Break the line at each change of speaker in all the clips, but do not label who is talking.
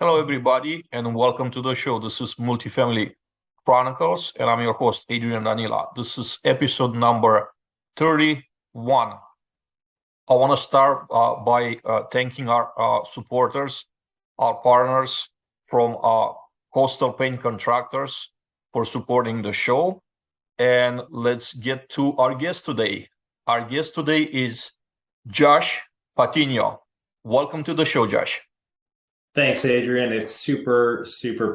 Hello, everybody, and welcome to the show. This is Multifamily Chronicles, and I'm your host, Adrian Danila. This is episode number 31. I want to start by thanking our supporters, our partners from Coastal Painting Contractors for supporting the show. And let's get to our guest today. Our guest today is Josh Patiño. Welcome to the show, Josh.
Thanks, Adrian. It's super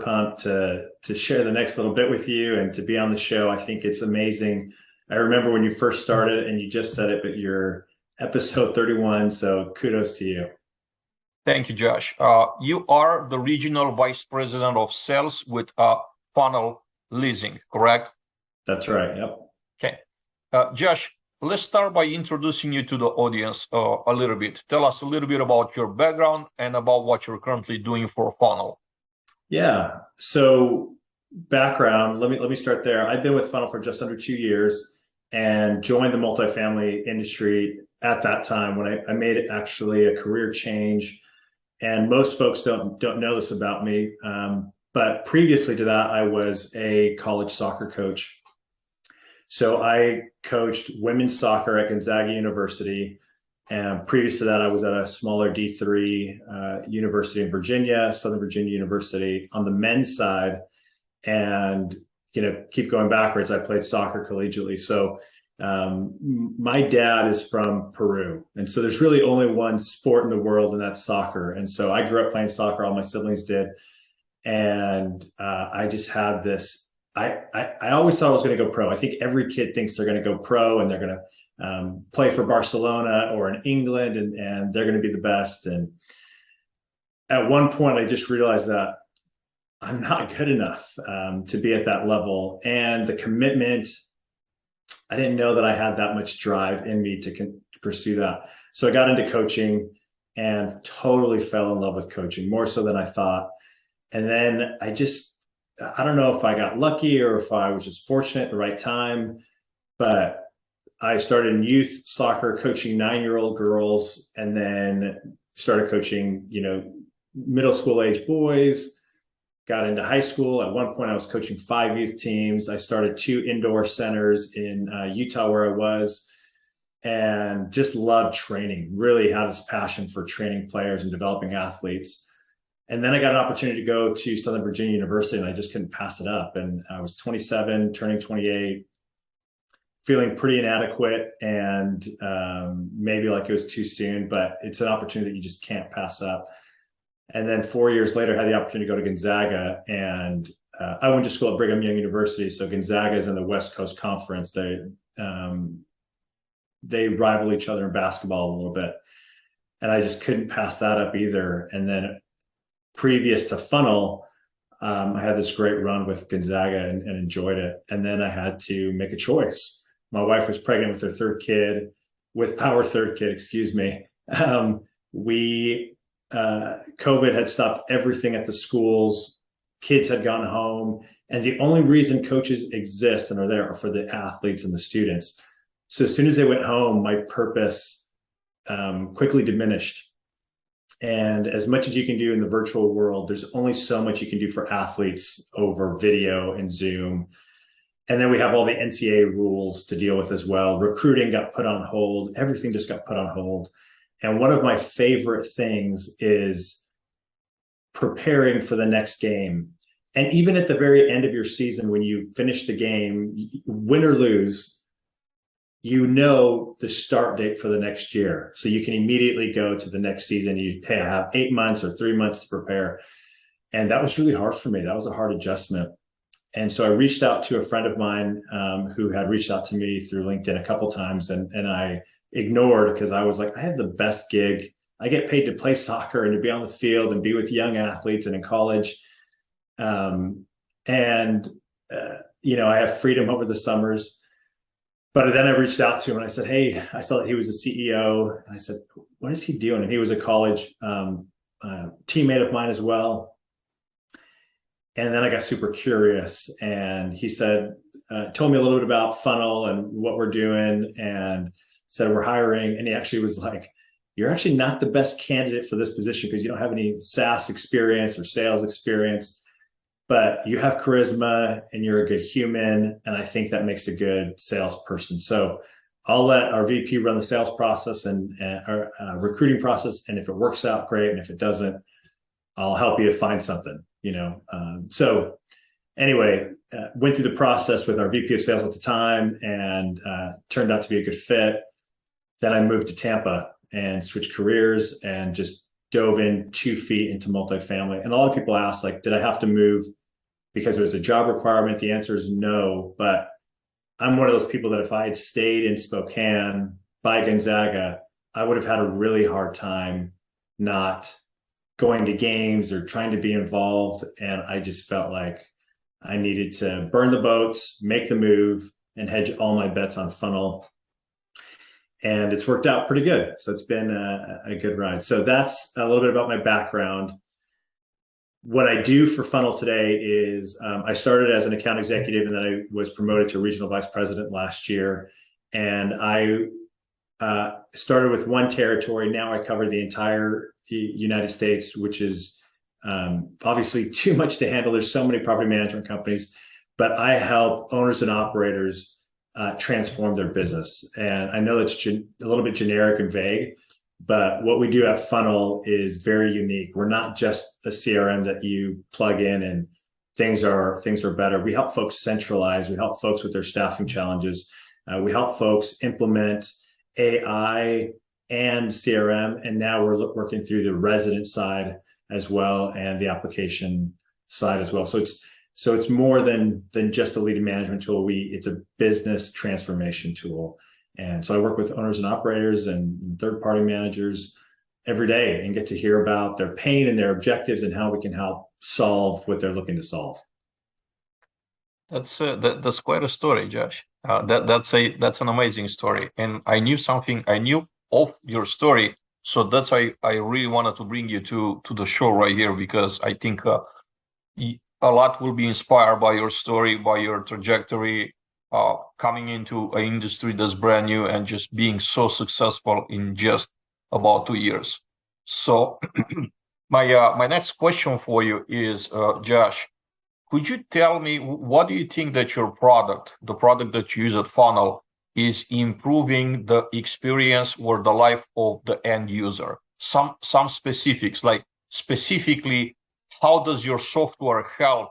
pumped to share the next little bit with you and to be on the show. I think it's amazing. I remember when you first started and you just said it, but you're episode 31. So kudos to you.
Thank you, Josh. You are the Regional Vice President of Sales with Funnel Leasing, correct?
That's right. Yep.
Okay. Josh, let's start by introducing you to the audience a little bit. Tell us a little bit about your background and about what you're currently doing for Funnel.
Yeah. So background, let me start there. I've been with Funnel for just under 2 years and joined the multifamily industry at that time when I made it actually a career change. And most folks don't know this about me. But previously to that, I was a college soccer coach. So I coached women's soccer at Gonzaga University. And previous to that, I was at a smaller D3 university in Virginia, Southern Virginia University on the men's side. And, keep going backwards, I played soccer collegiately. So my dad is from Peru. And so there's really only one sport in the world, and that's soccer. And so I grew up playing soccer, all my siblings did. And I just had this, I always thought I was going to go pro. I think every kid thinks they're going to go pro and they're going to play for Barcelona or in England and they're going to be the best. And at one point, I just realized that I'm not good enough to be at that level. And the commitment, I didn't know that I had that much drive in me to pursue that. So I got into coaching and totally fell in love with coaching, more so than I thought. And then I don't know if I got lucky or if I was just fortunate at the right time, but I started in youth soccer, coaching 9-year-old girls, and then started coaching, middle school age boys, got into high school. At one point I was coaching 5 youth teams. I started 2 indoor centers in Utah where I was, and just loved training, really had this passion for training players and developing athletes. And then I got an opportunity to go to Southern Virginia University, and I just couldn't pass it up. And I was 27, turning 28, feeling pretty inadequate and maybe like it was too soon, but it's an opportunity that you just can't pass up. And then 4 years later, I had the opportunity to go to Gonzaga, and I went to school at Brigham Young University. So Gonzaga is in the West Coast Conference. They rival each other in basketball a little bit. And I just couldn't pass that up either. And then previous to Funnel, I had this great run with Gonzaga and enjoyed it. And then I had to make a choice. My wife was pregnant with our third kid, excuse me. COVID had stopped everything at the schools. Kids had gone home. And the only reason coaches exist and are there are for the athletes and the students. So as soon as they went home, my purpose quickly diminished. And as much as you can do in the virtual world, there's only so much you can do for athletes over video and Zoom. And then we have all the NCAA rules to deal with as well. Recruiting got put on hold. Everything just got put on hold. And one of my favorite things is preparing for the next game. And even at the very end of your season, when you finish the game, win or lose, the start date for the next year. So you can immediately go to the next season. I have 8 months or 3 months to prepare. And that was really hard for me. That was a hard adjustment. And so I reached out to a friend of mine who had reached out to me through LinkedIn a couple times. And I ignored because I was like, I have the best gig. I get paid to play soccer and to be on the field and be with young athletes and in college. I have freedom over the summers. But then I reached out to him and I said, hey, I saw that he was a CEO. And I said, what is he doing? And he was a college teammate of mine as well. And then I got super curious, and he said, told me a little bit about Funnel and what we're doing, and said we're hiring. And he actually was like, you're actually not the best candidate for this position because you don't have any SaaS experience or sales experience, but you have charisma and you're a good human. And I think that makes a good salesperson. So I'll let our VP run the sales process and our recruiting process. And if it works out, great. And if it doesn't, I'll help you find something, So anyway, went through the process with our VP of sales at the time and turned out to be a good fit. Then I moved to Tampa and switched careers and just dove in 2 feet into multifamily. And a lot of people ask, like, did I have to move because it was a job requirement? The answer is no. But I'm one of those people that if I had stayed in Spokane by Gonzaga, I would have had a really hard time not going to games or trying to be involved. And I just felt like I needed to burn the boats, make the move, and hedge all my bets on Funnel. And it's worked out pretty good. So it's been a good ride. So that's a little bit about my background. What I do for Funnel today is I started as an account executive, and then I was promoted to regional vice president last year. And I started with one territory. Now I cover the entire United States, which is obviously too much to handle. There's so many property management companies, but I help owners and operators transform their business. And I know that's a little bit generic and vague, but what we do at Funnel is very unique. We're not just a CRM that you plug in and things are better. We help folks centralize. We help folks with their staffing challenges. We help folks implement AI and CRM. And now we're working through the resident side as well and the application side as well. So it's more than just a lead management tool. It's a business transformation tool. And so I work with owners and operators and third-party managers every day and get to hear about their pain and their objectives and how we can help solve what they're looking to solve.
That's quite a story, Josh. That's an amazing story. And I knew of your story, so that's why I really wanted to bring you to the show right here, because I think a lot will be inspired by your story, by your trajectory, coming into an industry that's brand new and just being so successful in just about 2 years. So my next question for you is, Josh, could you tell me what do you think that your product, the product that you use at Funnel, is improving the experience or the life of the end user? Some specifics, like specifically, how does your software help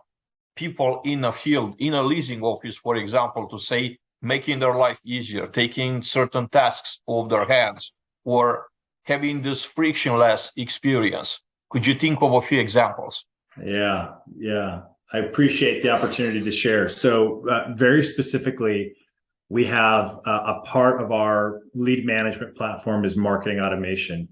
people in a field, in a leasing office, for example, to say, making their life easier, taking certain tasks off their hands, or having this frictionless experience? Could you think of a few examples?
Yeah. I appreciate the opportunity to share. So very specifically, we have a part of our lead management platform is marketing automation.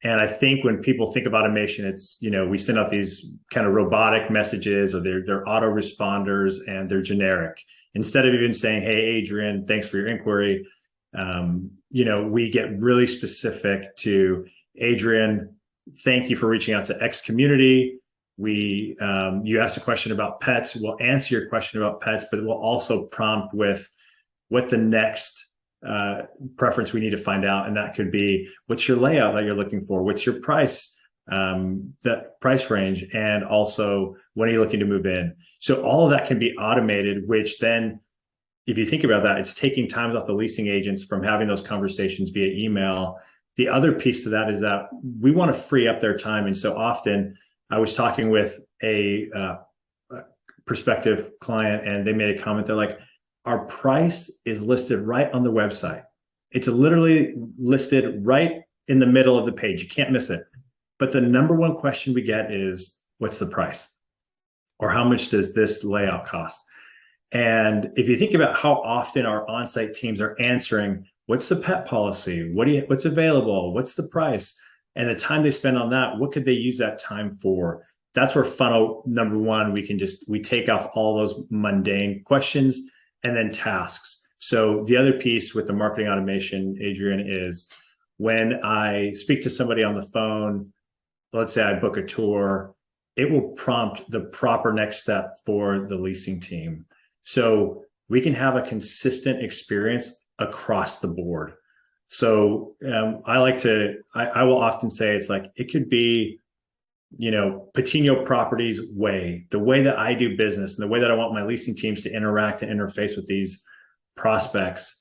And I think when people think of automation, it's, we send out these kind of robotic messages, or they're autoresponders and they're generic. Instead of even saying, "Hey, Adrian, thanks for your inquiry," we get really specific to, "Adrian, thank you for reaching out to X community. You asked a question about pets. We'll answer your question about pets, but we'll also prompt with what the next preference we need to find out." And that could be, what's your layout that you're looking for? What's your price, the price range? And also, when are you looking to move in? So all of that can be automated, which then, if you think about that, it's taking time off the leasing agents from having those conversations via email. The other piece to that is that we want to free up their time. And so often, I was talking with a prospective client, and they made a comment. They're like, "Our price is listed right on the website. It's literally listed right in the middle of the page. You can't miss it. But the number one question we get is, what's the price? Or how much does this layout cost?" And if you think about how often our on-site teams are answering, what's the pet policy? What's available? What's the price? And the time they spend on that, what could they use that time for? That's where Funnel, number one, we take off all those mundane questions and then tasks. So the other piece with the marketing automation, Adrian, is when I speak to somebody on the phone, let's say I book a tour, it will prompt the proper next step for the leasing team. So we can have a consistent experience across the board. So I will often say it's like, it could be, Patiño Properties way, the way that I do business and the way that I want my leasing teams to interact and interface with these prospects.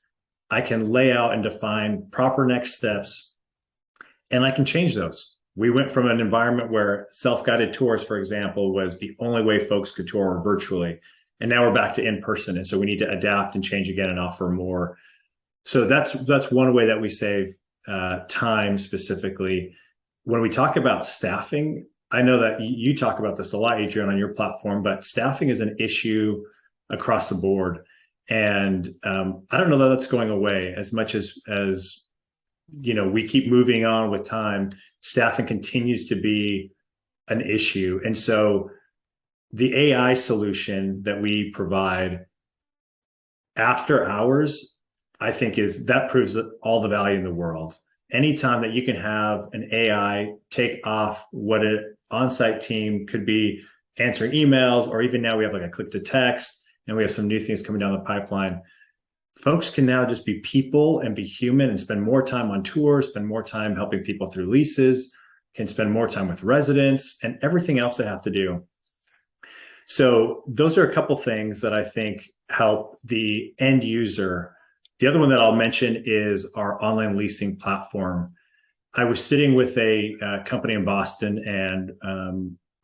I can lay out and define proper next steps, and I can change those. We went from an environment where self-guided tours, for example, was the only way folks could tour virtually. And now we're back to in-person. And so we need to adapt and change again and offer more. So that's one way that we save time specifically. When we talk about staffing, I know that you talk about this a lot, Adrian, on your platform, but staffing is an issue across the board. And I don't know that that's going away as much as we keep moving on with time. Staffing continues to be an issue. And so the AI solution that we provide after hours, I think that proves all the value in the world. Anytime that you can have an AI take off what an on-site team could be answering emails, or even now we have like a click to text, and we have some new things coming down the pipeline. Folks can now just be people and be human and spend more time on tours, spend more time helping people through leases, can spend more time with residents and everything else they have to do. So those are a couple things that I think help the end user. The other one that I'll mention is our online leasing platform. I was sitting with a company in Boston, and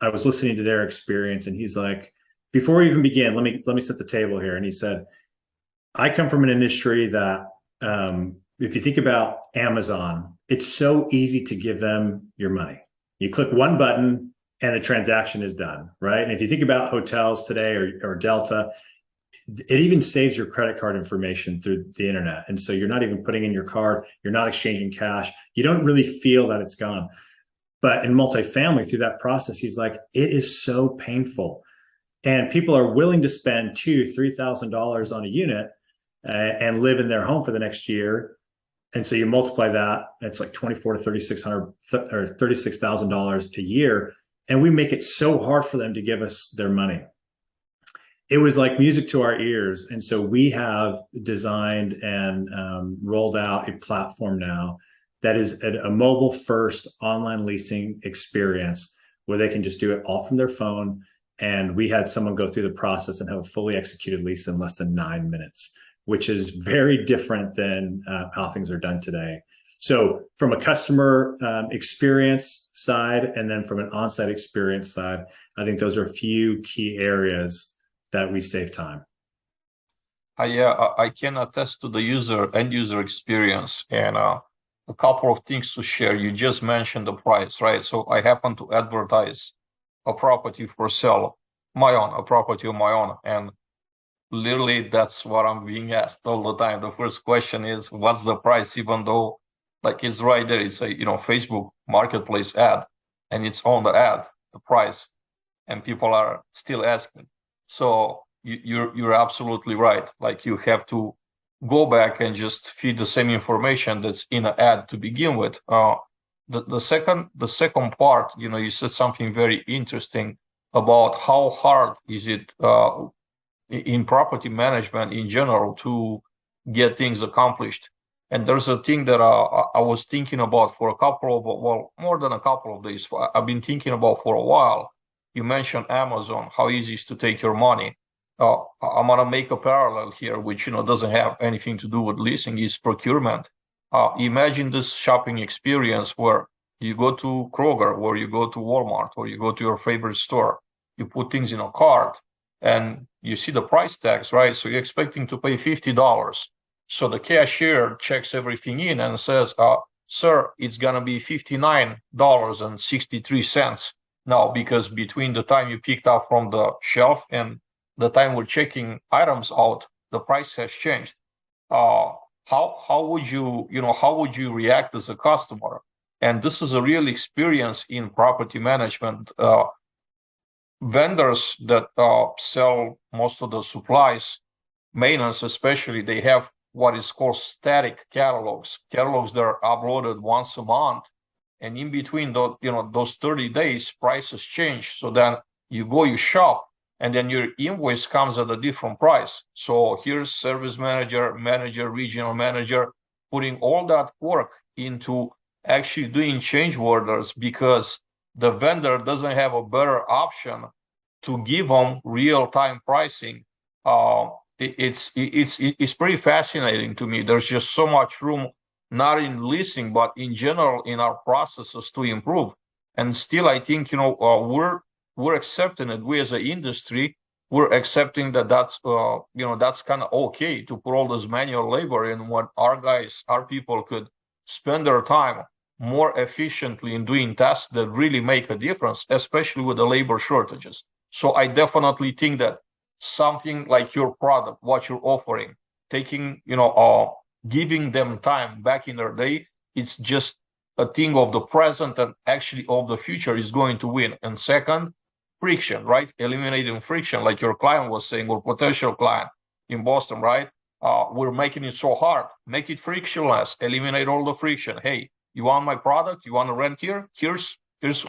I was listening to their experience, and he's like, before we even begin, let me set the table here. And he said, I come from an industry that if you think about Amazon, it's so easy to give them your money. You click one button and the transaction is done, right? And if you think about hotels today or Delta, it even saves your credit card information through the internet. And so you're not even putting in your card, you're not exchanging cash. You don't really feel that it's gone. But in multifamily, through that process, he's like, it is so painful. And people are willing to spend $2,000-$3,000 on a unit and live in their home for the next year. And so you multiply that, it's like $2,400 to $3,600 or $36,000 a year. And we make it so hard for them to give us their money. It was like music to our ears. And so we have designed and rolled out a platform now that is a mobile first online leasing experience where they can just do it all from their phone. And we had someone go through the process and have a fully executed lease in less than 9 minutes, which is very different than how things are done today. So from a customer experience side, and then from an on-site experience side, I think those are a few key areas that we save time.
I can attest to the end user experience, and a couple of things to share. You just mentioned the price, right? So I happen to advertise a property for sale, a property of my own, and literally that's what I'm being asked all the time. The first question is, what's the price? Even though like it's right there, it's a Facebook marketplace ad, and it's on the ad, the price, and people are still asking. So you're absolutely right. Like you have to go back and just feed the same information that's in an ad to begin with. The second part, you said something very interesting about how hard is it in property management in general to get things accomplished. And there's a thing that I was thinking about for more than a couple of days. I've been thinking about for a while. You mentioned Amazon, how easy it is to take your money. I'm gonna make a parallel here, which doesn't have anything to do with leasing, is procurement. Imagine this shopping experience where you go to Kroger, or you go to Walmart, or you go to your favorite store. You put things in a cart, and you see the price tags, right? So you're expecting to pay $50. So the cashier checks everything in and says, sir, it's gonna be $59.63. Now, because between the time you picked up from the shelf and the time we're checking items out, the price has changed. How would you react as a customer? And this is a real experience in property management. Vendors that sell most of the supplies, maintenance especially, they have what is called static catalogs that are uploaded once a month. And in between those 30 days, prices change. So then you shop, and then your invoice comes at a different price. So here's service manager, regional manager, putting all that work into actually doing change orders because the vendor doesn't have a better option to give them real-time pricing. It's pretty fascinating to me. There's just so much room, not in leasing, but in general in our processes to improve. And still, I think we're accepting it. We as an industry, we're accepting that that's kind of okay to put all this manual labor in when our people could spend their time more efficiently in doing tasks that really make a difference, especially with the labor shortages. So I definitely think that something like your product, what you're offering, taking, giving them time back in their day, it's just a thing of the present and actually of the future is going to win. And second, friction, right? Eliminating friction, like your client was saying, or potential client in Boston, right? We're making it so hard. Make it frictionless. Eliminate all the friction. Hey, you want my product? You want to rent here? Here's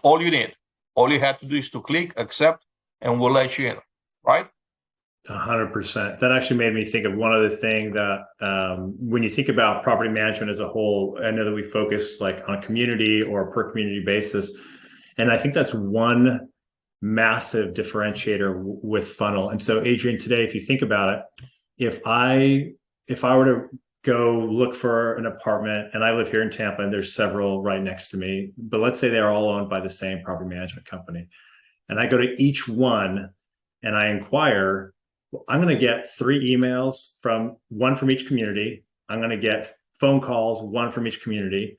all you need. All you have to do is to click, accept, and we'll let you in, right?
100%. That actually made me think of one other thing that when you think about property management as a whole, I know that we focus like on a community or per community basis. And I think that's one massive differentiator with Funnel. And so Adrian, today, if you think about it, if I were to go look for an apartment, and I live here in Tampa and there's several right next to me, but let's say they're all owned by the same property management company. And I go to each one and I inquire, I'm going to get 3 emails one from each community. I'm going to get phone calls, 1 from each community.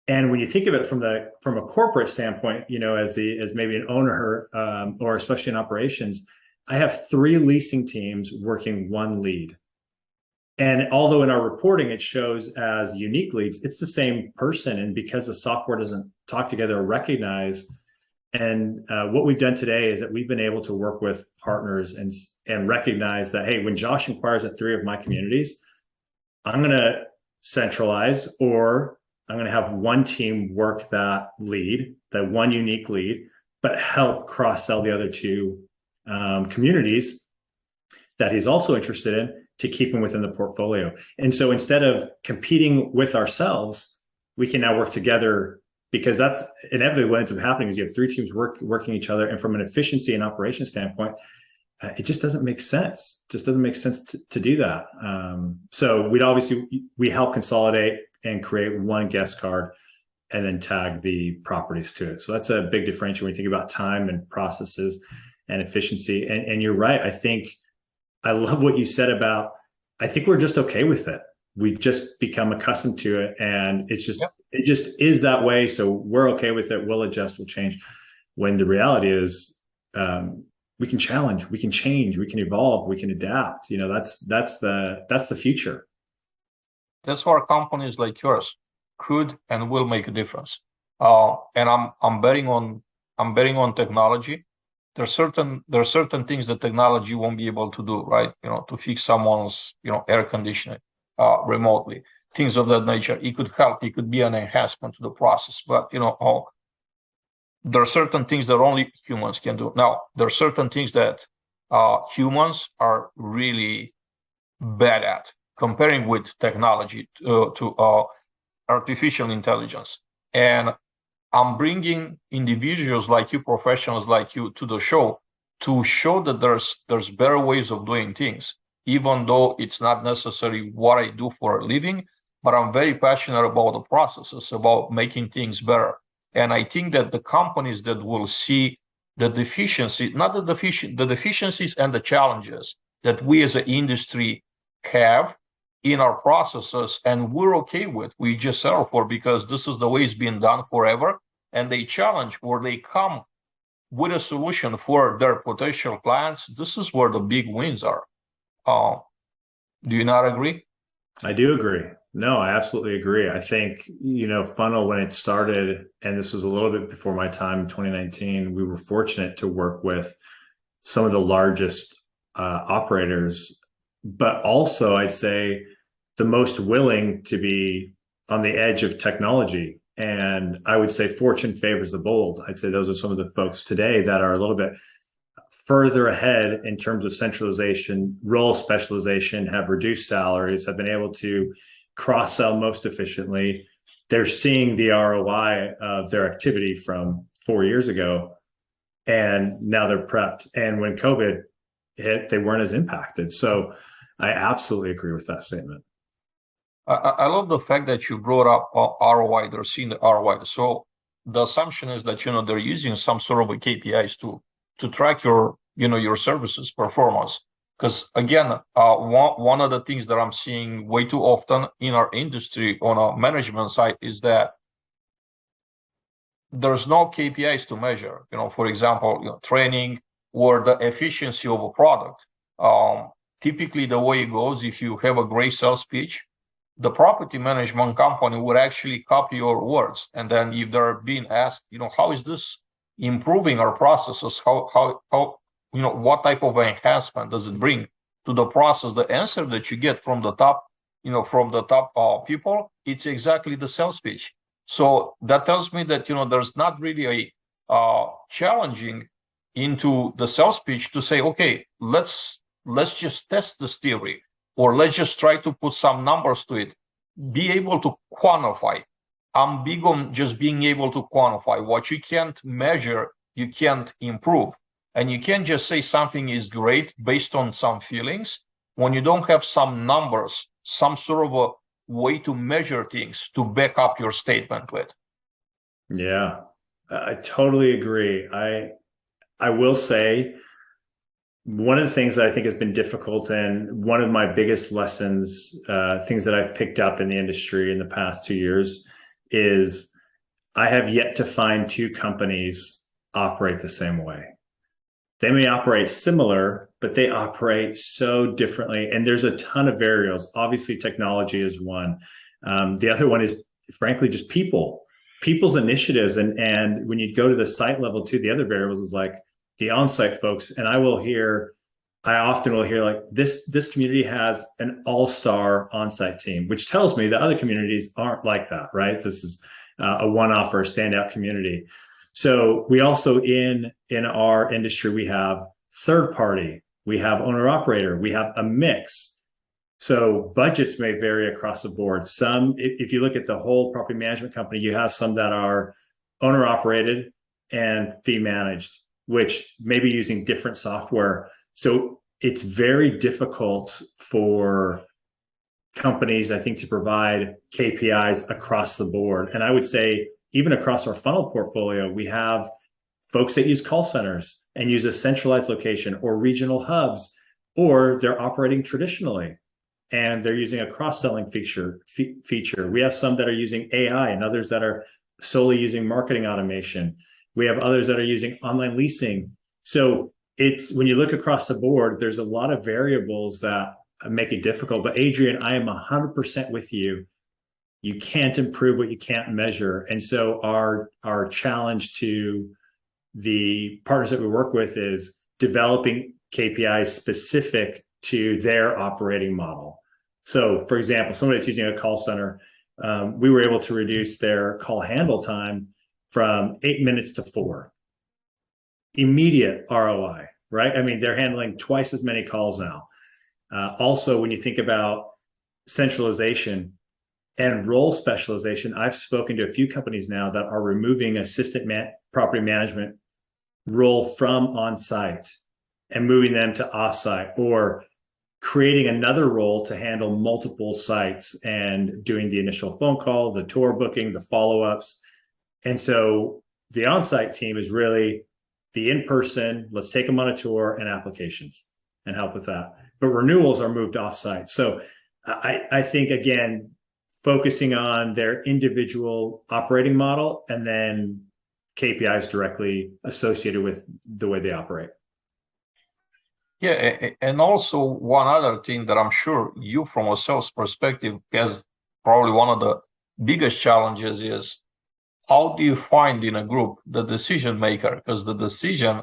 And when you think of it from a corporate standpoint, as maybe an owner or especially in operations, I have 3 leasing teams working 1 lead. And although in our reporting it shows as unique leads, it's the same person. And because the software doesn't talk together or recognize, and what we've done today is that we've been able to work with partners and recognize that, hey, when Josh inquires at 3 of my communities, I'm going to centralize, or I'm going to have 1 team work that lead, that 1 unique lead, but help cross-sell the other 2 communities that he's also interested in to keep him within the portfolio. And so instead of competing with ourselves, we can now work together, because that's inevitably what ends up happening is you have 3 teams working each other. And from an efficiency and operation standpoint, it just doesn't make sense. Just doesn't make sense to do that. So we help consolidate and create 1 guest card and then tag the properties to it. So that's a big differential when you think about time and processes and efficiency. And you're right. I love what you said about, I think we're just okay with it. We've just become accustomed to it, and it just is that way. So we're okay with it. We'll adjust, we'll change. When the reality is, we can challenge, we can change, we can evolve, we can adapt. That's the future.
That's where companies like yours could and will make a difference. And I'm betting on technology. There are certain things that technology won't be able to do, right? To fix someone's air conditioning remotely, things of that nature. It could help. It could be an enhancement to the process. But there are certain things that only humans can do. Now, there are certain things that humans are really bad at, comparing with technology to artificial intelligence. And I'm bringing individuals like you, professionals like you, to the show to show that there's better ways of doing things, even though it's not necessarily what I do for a living, but I'm very passionate about the processes, about making things better. And I think that the companies that will see the deficiency, not the deficiencies and the challenges that we as an industry have in our processes, and we're okay with, we just settle for, because this is the way it's been done forever, and they challenge or they come with a solution for their potential clients. This is where the big wins are. Do you not agree?
I do agree. No, I absolutely agree. I think, Funnel, when it started, and this was a little bit before my time in 2019, we were fortunate to work with some of the largest operators, but also I'd say the most willing to be on the edge of technology. And I would say fortune favors the bold. I'd say those are some of the folks today that are a little bit further ahead in terms of centralization, role specialization, have reduced salaries, have been able to cross-sell most efficiently. They're seeing the ROI of their activity from 4 years ago, and now they're prepped. And when COVID hit, they weren't as impacted. So I absolutely agree with that statement.
I love the fact that you brought up ROI. They're seeing the ROI. So the assumption is that they're using some sort of a KPIs to track your services performance. Because again, one of the things that I'm seeing way too often in our industry on a management side is that there's no KPIs to measure. For example, training or the efficiency of a product. Typically, the way it goes, if you have a great sales pitch, the property management company would actually copy your words, and then if they're being asked, how is this improving our processes? How what type of enhancement does it bring to the process? The answer that you get from the top, people, it's exactly the sales pitch. So that tells me that there's not really a challenging into the sales pitch to say, okay, let's just test this theory, or let's just try to put some numbers to it. Be able to quantify. I'm big on just being able to quantify. What you can't measure, you can't improve. And you can't just say something is great based on some feelings when you don't have some numbers, some sort of a way to measure things to back up your statement with.
Yeah, I totally agree. I will say one of the things that I think has been difficult, and one of my biggest lessons, things that I've picked up in the industry in the past 2 years, is I have yet to find two companies operate the same way. They may operate similar, but they operate so differently. And there's a ton of variables. Obviously, technology is one. The other one is, frankly, just people's initiatives. And when you go to the site level too, the other variables is like the on-site folks. And I often will hear like this community has an all-star on-site team, which tells me that other communities aren't like that, right? This is a one-off or a standout community. So we also in our industry, we have third party, we have owner operator, we have a mix. So budgets may vary across the board. Some, if you look at the whole property management company, you have some that are owner operated and fee managed, which may be using different software. So it's very difficult for companies, I think, to provide KPIs across the board. And I would say even across our funnel portfolio, we have folks that use call centers and use a centralized location or regional hubs, or they're operating traditionally and they're using a cross-selling feature. We have some that are using AI and others that are solely using marketing automation. We have others that are using online leasing. So it's, when you look across the board, there's a lot of variables that make it difficult. But Adrian, I am 100% with you. You can't improve what you can't measure. And so our challenge to the partners that we work with is developing KPIs specific to their operating model. So for example, somebody that's using a call center, we were able to reduce their call handle time from 8 minutes to 4. Immediate ROI, right? I mean, they're handling twice as many calls now. Also, when you think about centralization and role specialization, I've spoken to a few companies now that are removing assistant property management role from on-site and moving them to off-site, or creating another role to handle multiple sites and doing the initial phone call, the tour booking, the follow-ups. And so the on-site team is really the in-person, let's take them on a tour, and applications and help with that. But renewals are moved off-site. So I think, again, focusing on their individual operating model and then KPIs directly associated with the way they operate.
Yeah, and also one other thing that I'm sure you, from a sales perspective, has probably one of the biggest challenges is, how do you find in a group the decision maker? Because the decision,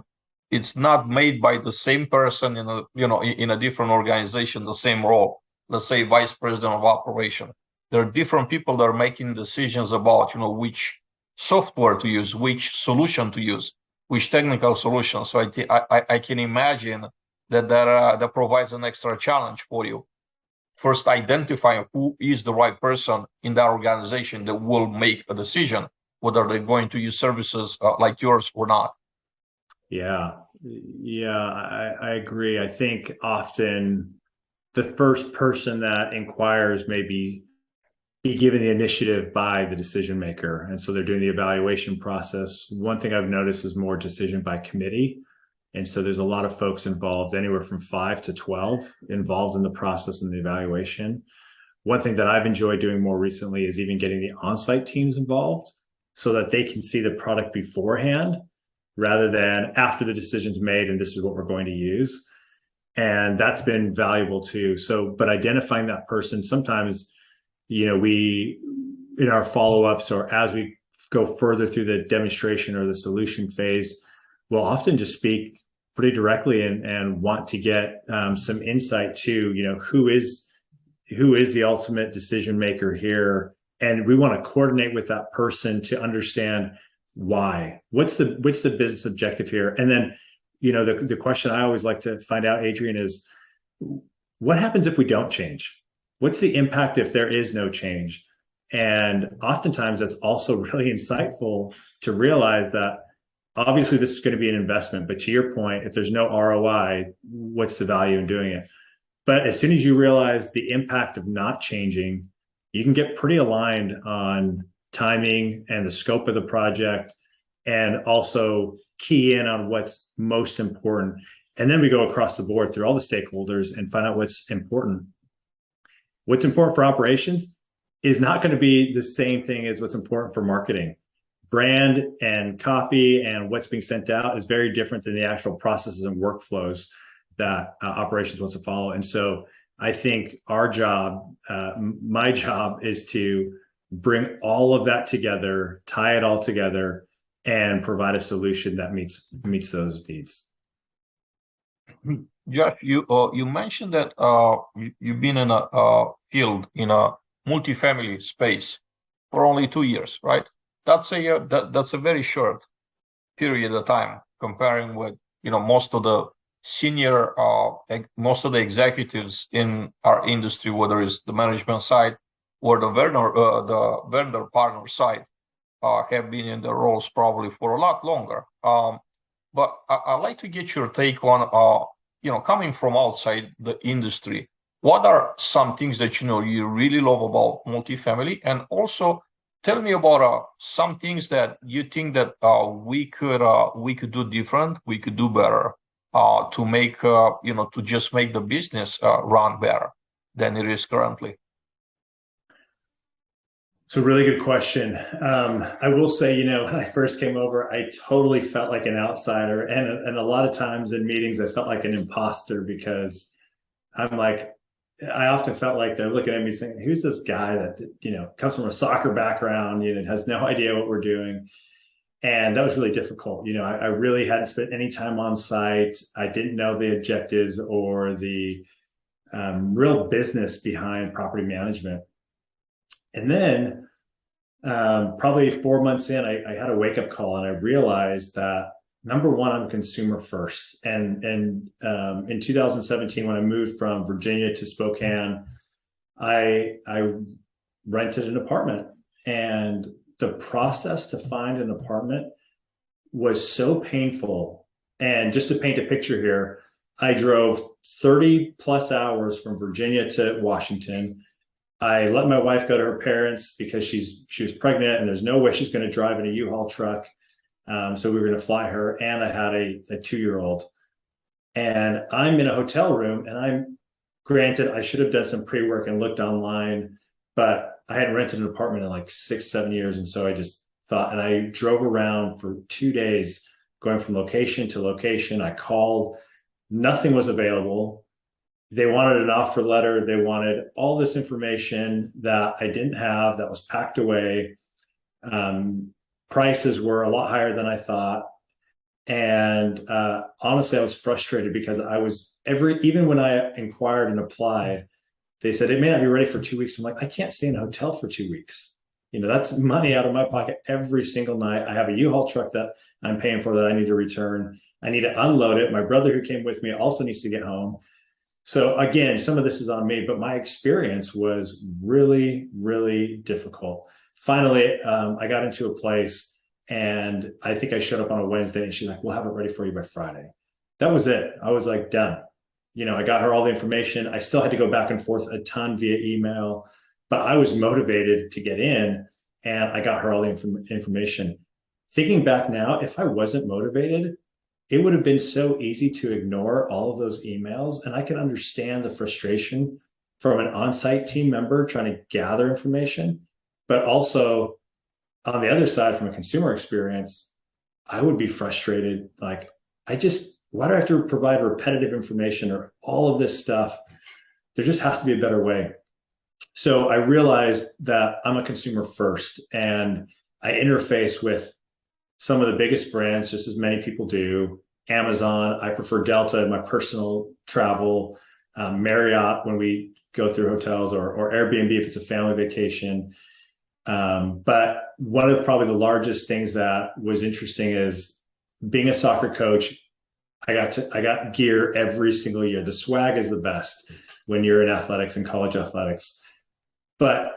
it's not made by the same person in a different organization, the same role. Let's say vice president of operation. There are different people that are making decisions about which software to use, which solution to use, which technical solution. So I can imagine that provides an extra challenge for you. first identifying who is the right person in that organization that will make a decision whether they're going to use services like yours or not.
Yeah, I agree. I think often the first person that inquires may be given the initiative by the decision maker. And so they're doing the evaluation process. One thing I've noticed is more decision by committee. And so there's a lot of folks involved, anywhere from 5 to 12 involved in the process and the evaluation. One thing that I've enjoyed doing more recently is even getting the on-site teams involved so that they can see the product beforehand rather than after the decision's made and this is what we're going to use. And that's been valuable too. So, but identifying that person, sometimes, we, in our follow-ups or as we go further through the demonstration or the solution phase, we'll often just speak pretty directly and want to get some insight to, who is the ultimate decision maker here. And we want to coordinate with that person to understand why, what's the business objective here. And then, the question I always like to find out, Adrian, is what happens if we don't change? What's the impact if there is no change? And oftentimes that's also really insightful to realize that obviously this is going to be an investment, but to your point, if there's no ROI, what's the value in doing it? But as soon as you realize the impact of not changing, you can get pretty aligned on timing and the scope of the project, and also key in on what's most important. And then we go across the board through all the stakeholders and find out what's important. What's important for operations is not going to be the same thing as what's important for marketing. Brand and copy and what's being sent out is very different than the actual processes and workflows that operations wants to follow. And so I think our job, my job, is to bring all of that together, tie it all together, and provide a solution that meets those needs.
Josh, you mentioned that you've been in a field in a multifamily space for only 2 years, right? That's a very short period of time comparing with most of the senior most of the executives in our industry, whether it's the management side or the vendor partner side, have been in the roles probably for a lot longer. But I'd like to get your take on coming from outside the industry, what are some things that you really love about multifamily, and also tell me about some things that you think that we could do different, we could do better to make to just make the business run better than it is currently.
It's a really good question. I will say, when I first came over, I totally felt like an outsider, and a lot of times in meetings, I felt like an imposter because I often felt like they're looking at me saying, "Who's this guy that comes from a soccer background, has no idea what we're doing?" And that was really difficult. I really hadn't spent any time on site. I didn't know the objectives or the real business behind property management. And then probably 4 months in, I had a wake-up call, and I realized that, number one, I'm consumer first. And in 2017, when I moved from Virginia to Spokane, I rented an apartment. And the process to find an apartment was so painful. And just to paint a picture here, I drove 30 plus hours from Virginia to Washington. I let my wife go to her parents because she was pregnant and there's no way she's going to drive in a U-Haul truck. So we were going to fly her, and I had a 2-year-old. And I'm in a hotel room, and granted, I should have done some pre-work and looked online, but I hadn't rented an apartment in like 6-7 years. And so I just thought, and I drove around for 2 days, going from location to location. I called, nothing was available. They wanted an offer letter. They wanted all this information that I didn't have, that was packed away. Prices were a lot higher than I thought. And honestly, I was frustrated because even when I inquired and applied, they said it may not be ready for 2 weeks. I'm like, I can't stay in a hotel for 2 weeks. That's money out of my pocket every single night. I have a U-Haul truck that I'm paying for that I need to return. I need to unload it. My brother who came with me also needs to get home. So again, some of this is on me, but my experience was really, really difficult. Finally, I got into a place, and I think I showed up on a Wednesday, and she's like, "We'll have it ready for you by Friday." That was it. I was like, done. I got her all the information. I still had to go back and forth a ton via email, but I was motivated to get in, and I got her all the information. Thinking back now, if I wasn't motivated, it would have been so easy to ignore all of those emails. And I can understand the frustration from an on-site team member trying to gather information. But also on the other side, from a consumer experience, I would be frustrated. Like, why do I have to provide repetitive information or all of this stuff? There just has to be a better way. So I realized that I'm a consumer first, and I interface with some of the biggest brands, just as many people do. Amazon, I prefer Delta in my personal travel, Marriott when we go through hotels, or Airbnb if it's a family vacation. But one of probably the largest things that was interesting is being a soccer coach. I got gear every single year. The swag is the best when you're in athletics and college athletics. But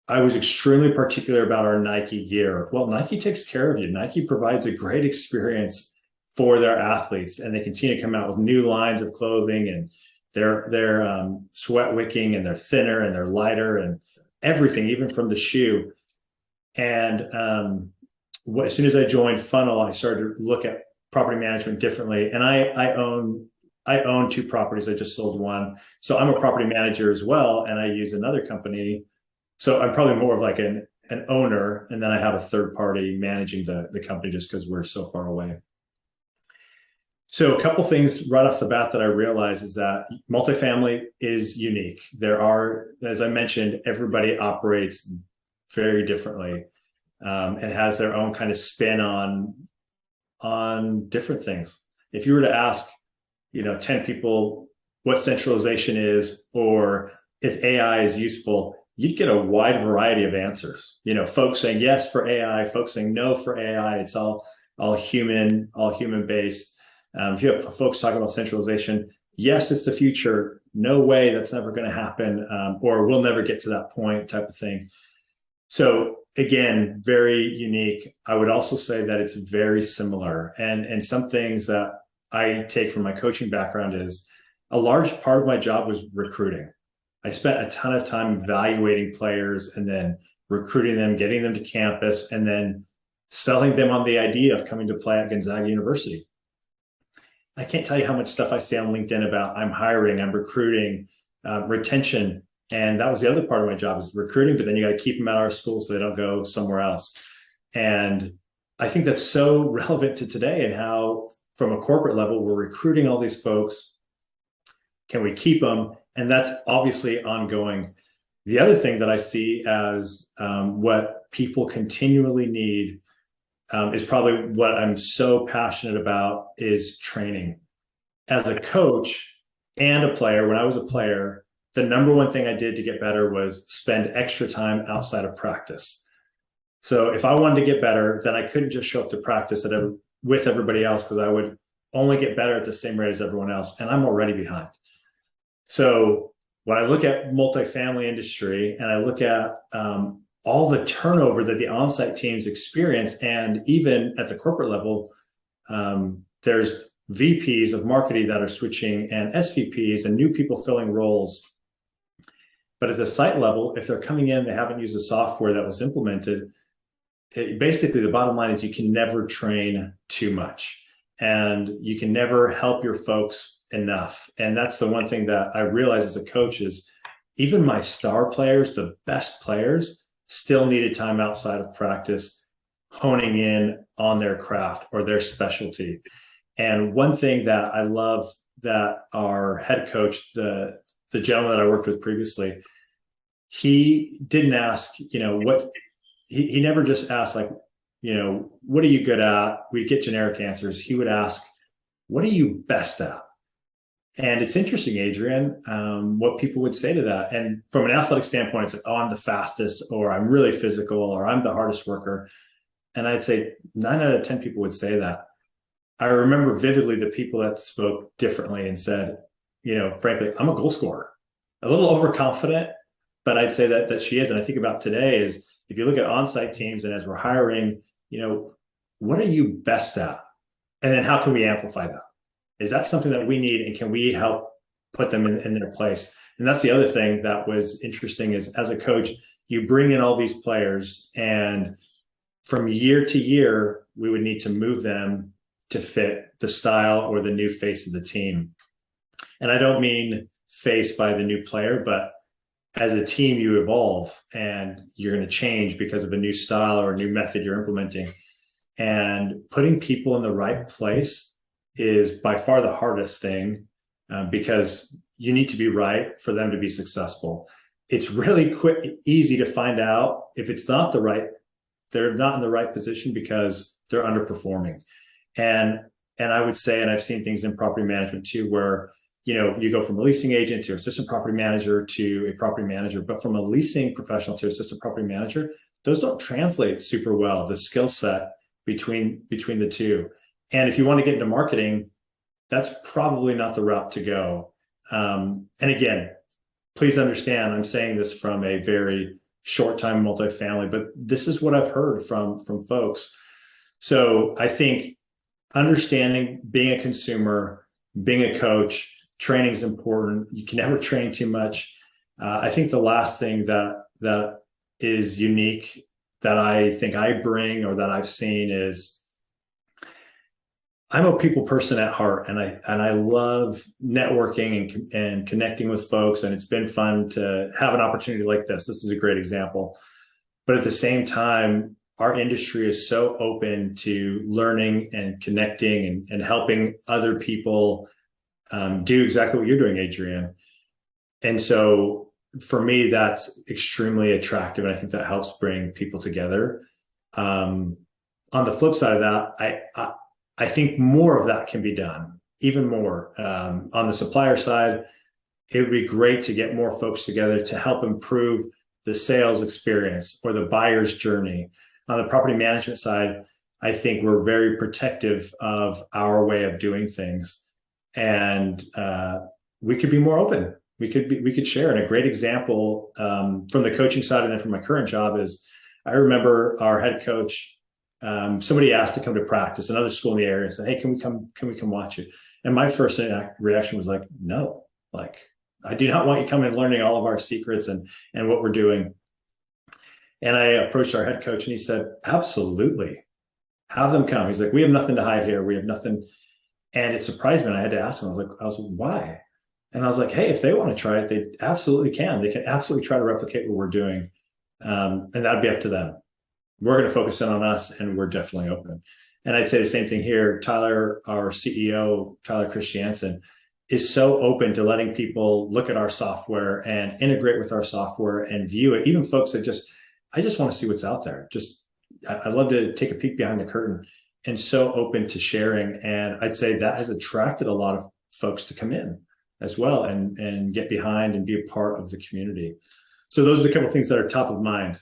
I was extremely particular about our Nike gear. Well, Nike takes care of you. Nike provides a great experience for their athletes, and they continue to come out with new lines of clothing, and they're sweat wicking, and they're thinner, and they're lighter, and everything, even from the shoe. And as soon as I joined Funnel, I started to look at property management differently. And I own two properties. I just sold one, so I'm a property manager as well, and I use another company. So I'm probably more of like an owner, and then I have a third party managing the company just because we're so far away. So a couple things right off the bat that I realized is that multifamily is unique. There are, as I mentioned, everybody operates very differently, and has their own kind of spin on different things. If you were to ask, 10 people what centralization is, or if AI is useful, you'd get a wide variety of answers. Folks saying yes for AI, folks saying no for AI. It's all human based. If you have folks talking about centralization, yes, it's the future. No way, that's never going to happen, or we'll never get to that point, type of thing. So again, very unique. I would also say that it's very similar. And some things that I take from my coaching background is a large part of my job was recruiting. I spent a ton of time evaluating players and then recruiting them, getting them to campus, and then selling them on the idea of coming to play at Gonzaga University. I can't tell you how much stuff I see on LinkedIn about I'm hiring, I'm recruiting, retention. And that was the other part of my job, is recruiting, but then you got to keep them at our school so they don't go somewhere else. And I think that's so relevant to today, and how from a corporate level, we're recruiting all these folks. Can we keep them? And that's obviously ongoing. The other thing that I see as what people continually need is probably what I'm so passionate about, is training. As a coach and a player, when I was a player, the number one thing I did to get better was spend extra time outside of practice. So if I wanted to get better, then I couldn't just show up to practice with everybody else, because I would only get better at the same rate as everyone else, and I'm already behind. So when I look at multifamily industry, and I look at all the turnover that the on-site teams experience, and even at the corporate level, there's VPs of marketing that are switching, and SVPs, and new people filling roles. But at the site level, if they're coming in, they haven't used the software that was implemented. Basically, the bottom line is you can never train too much, and you can never help your folks enough. And that's the one thing that I realized as a coach is even my star players, the best players, still needed time outside of practice, honing in on their craft or their specialty. And one thing that I love that our head coach, the gentleman that I worked with previously, he didn't ask, he never just asked like, what are you good at? We'd get generic answers. He would ask, what are you best at? And it's interesting, Adrian, what people would say to that. And from an athletic standpoint, it's like, oh, I'm the fastest, or I'm really physical, or I'm the hardest worker. And I'd say 9 out of 10 people would say that. I remember vividly the people that spoke differently and said, frankly, I'm a goal scorer, a little overconfident, but I'd say that she is. And I think about today is if you look at on-site teams and as we're hiring, what are you best at? And then how can we amplify that? Is that something that we need, and can we help put them in their place? And that's the other thing that was interesting is as a coach, you bring in all these players, and from year to year, we would need to move them to fit the style or the new face of the team. And I don't mean face by the new player, but as a team, you evolve and you're going to change because of a new style or a new method you're implementing. And putting people in the right place is by far the hardest thing because you need to be right for them to be successful. It's really easy to find out if they're not in the right position because they're underperforming. And I would say, and I've seen things in property management too, where you go from a leasing agent to assistant property manager to a property manager, but from a leasing professional to assistant property manager, those don't translate super well, the skill set between the two. And if you want to get into marketing, that's probably not the route to go. And again, please understand, I'm saying this from a very short time multifamily, but this is what I've heard from folks. So I think understanding, being a consumer, being a coach, training is important. You can never train too much. I think the last thing that is unique that I think I bring or that I've seen is I'm a people person at heart, and I love networking and connecting with folks. And it's been fun to have an opportunity like this. This is a great example. But at the same time, our industry is so open to learning and connecting and helping other people do exactly what you're doing, Adrian. And so for me, that's extremely attractive. And I think that helps bring people together. On the flip side of that, I think more of that can be done, even more. On the supplier side, it would be great to get more folks together to help improve the sales experience or the buyer's journey. On the property management side, I think we're very protective of our way of doing things. And we could be more open. We could share. And a great example from the coaching side and then from my current job is I remember our head coach, somebody asked to come to practice, another school in the area, and said, "Hey, can we come watch you?" And my first reaction was like, "No, I do not want you coming and learning all of our secrets and what we're doing." And I approached our head coach and he said, "Absolutely. Have them come." He's like, "We have nothing to hide here. We have nothing." And it surprised me. And I had to ask him, I was like, "Why?" And I was like, "Hey, if they want to try it, they absolutely can. They can absolutely try to replicate what we're doing. And that'd be up to them. We're going to focus in on us, and we're definitely open." And I'd say the same thing here. Tyler, our CEO, Tyler Christiansen, is so open to letting people look at our software and integrate with our software and view it. Even folks that I just want to see what's out there. I'd love to take a peek behind the curtain, and so open to sharing. And I'd say that has attracted a lot of folks to come in as well and get behind and be a part of the community. So those are a couple of things that are top of mind.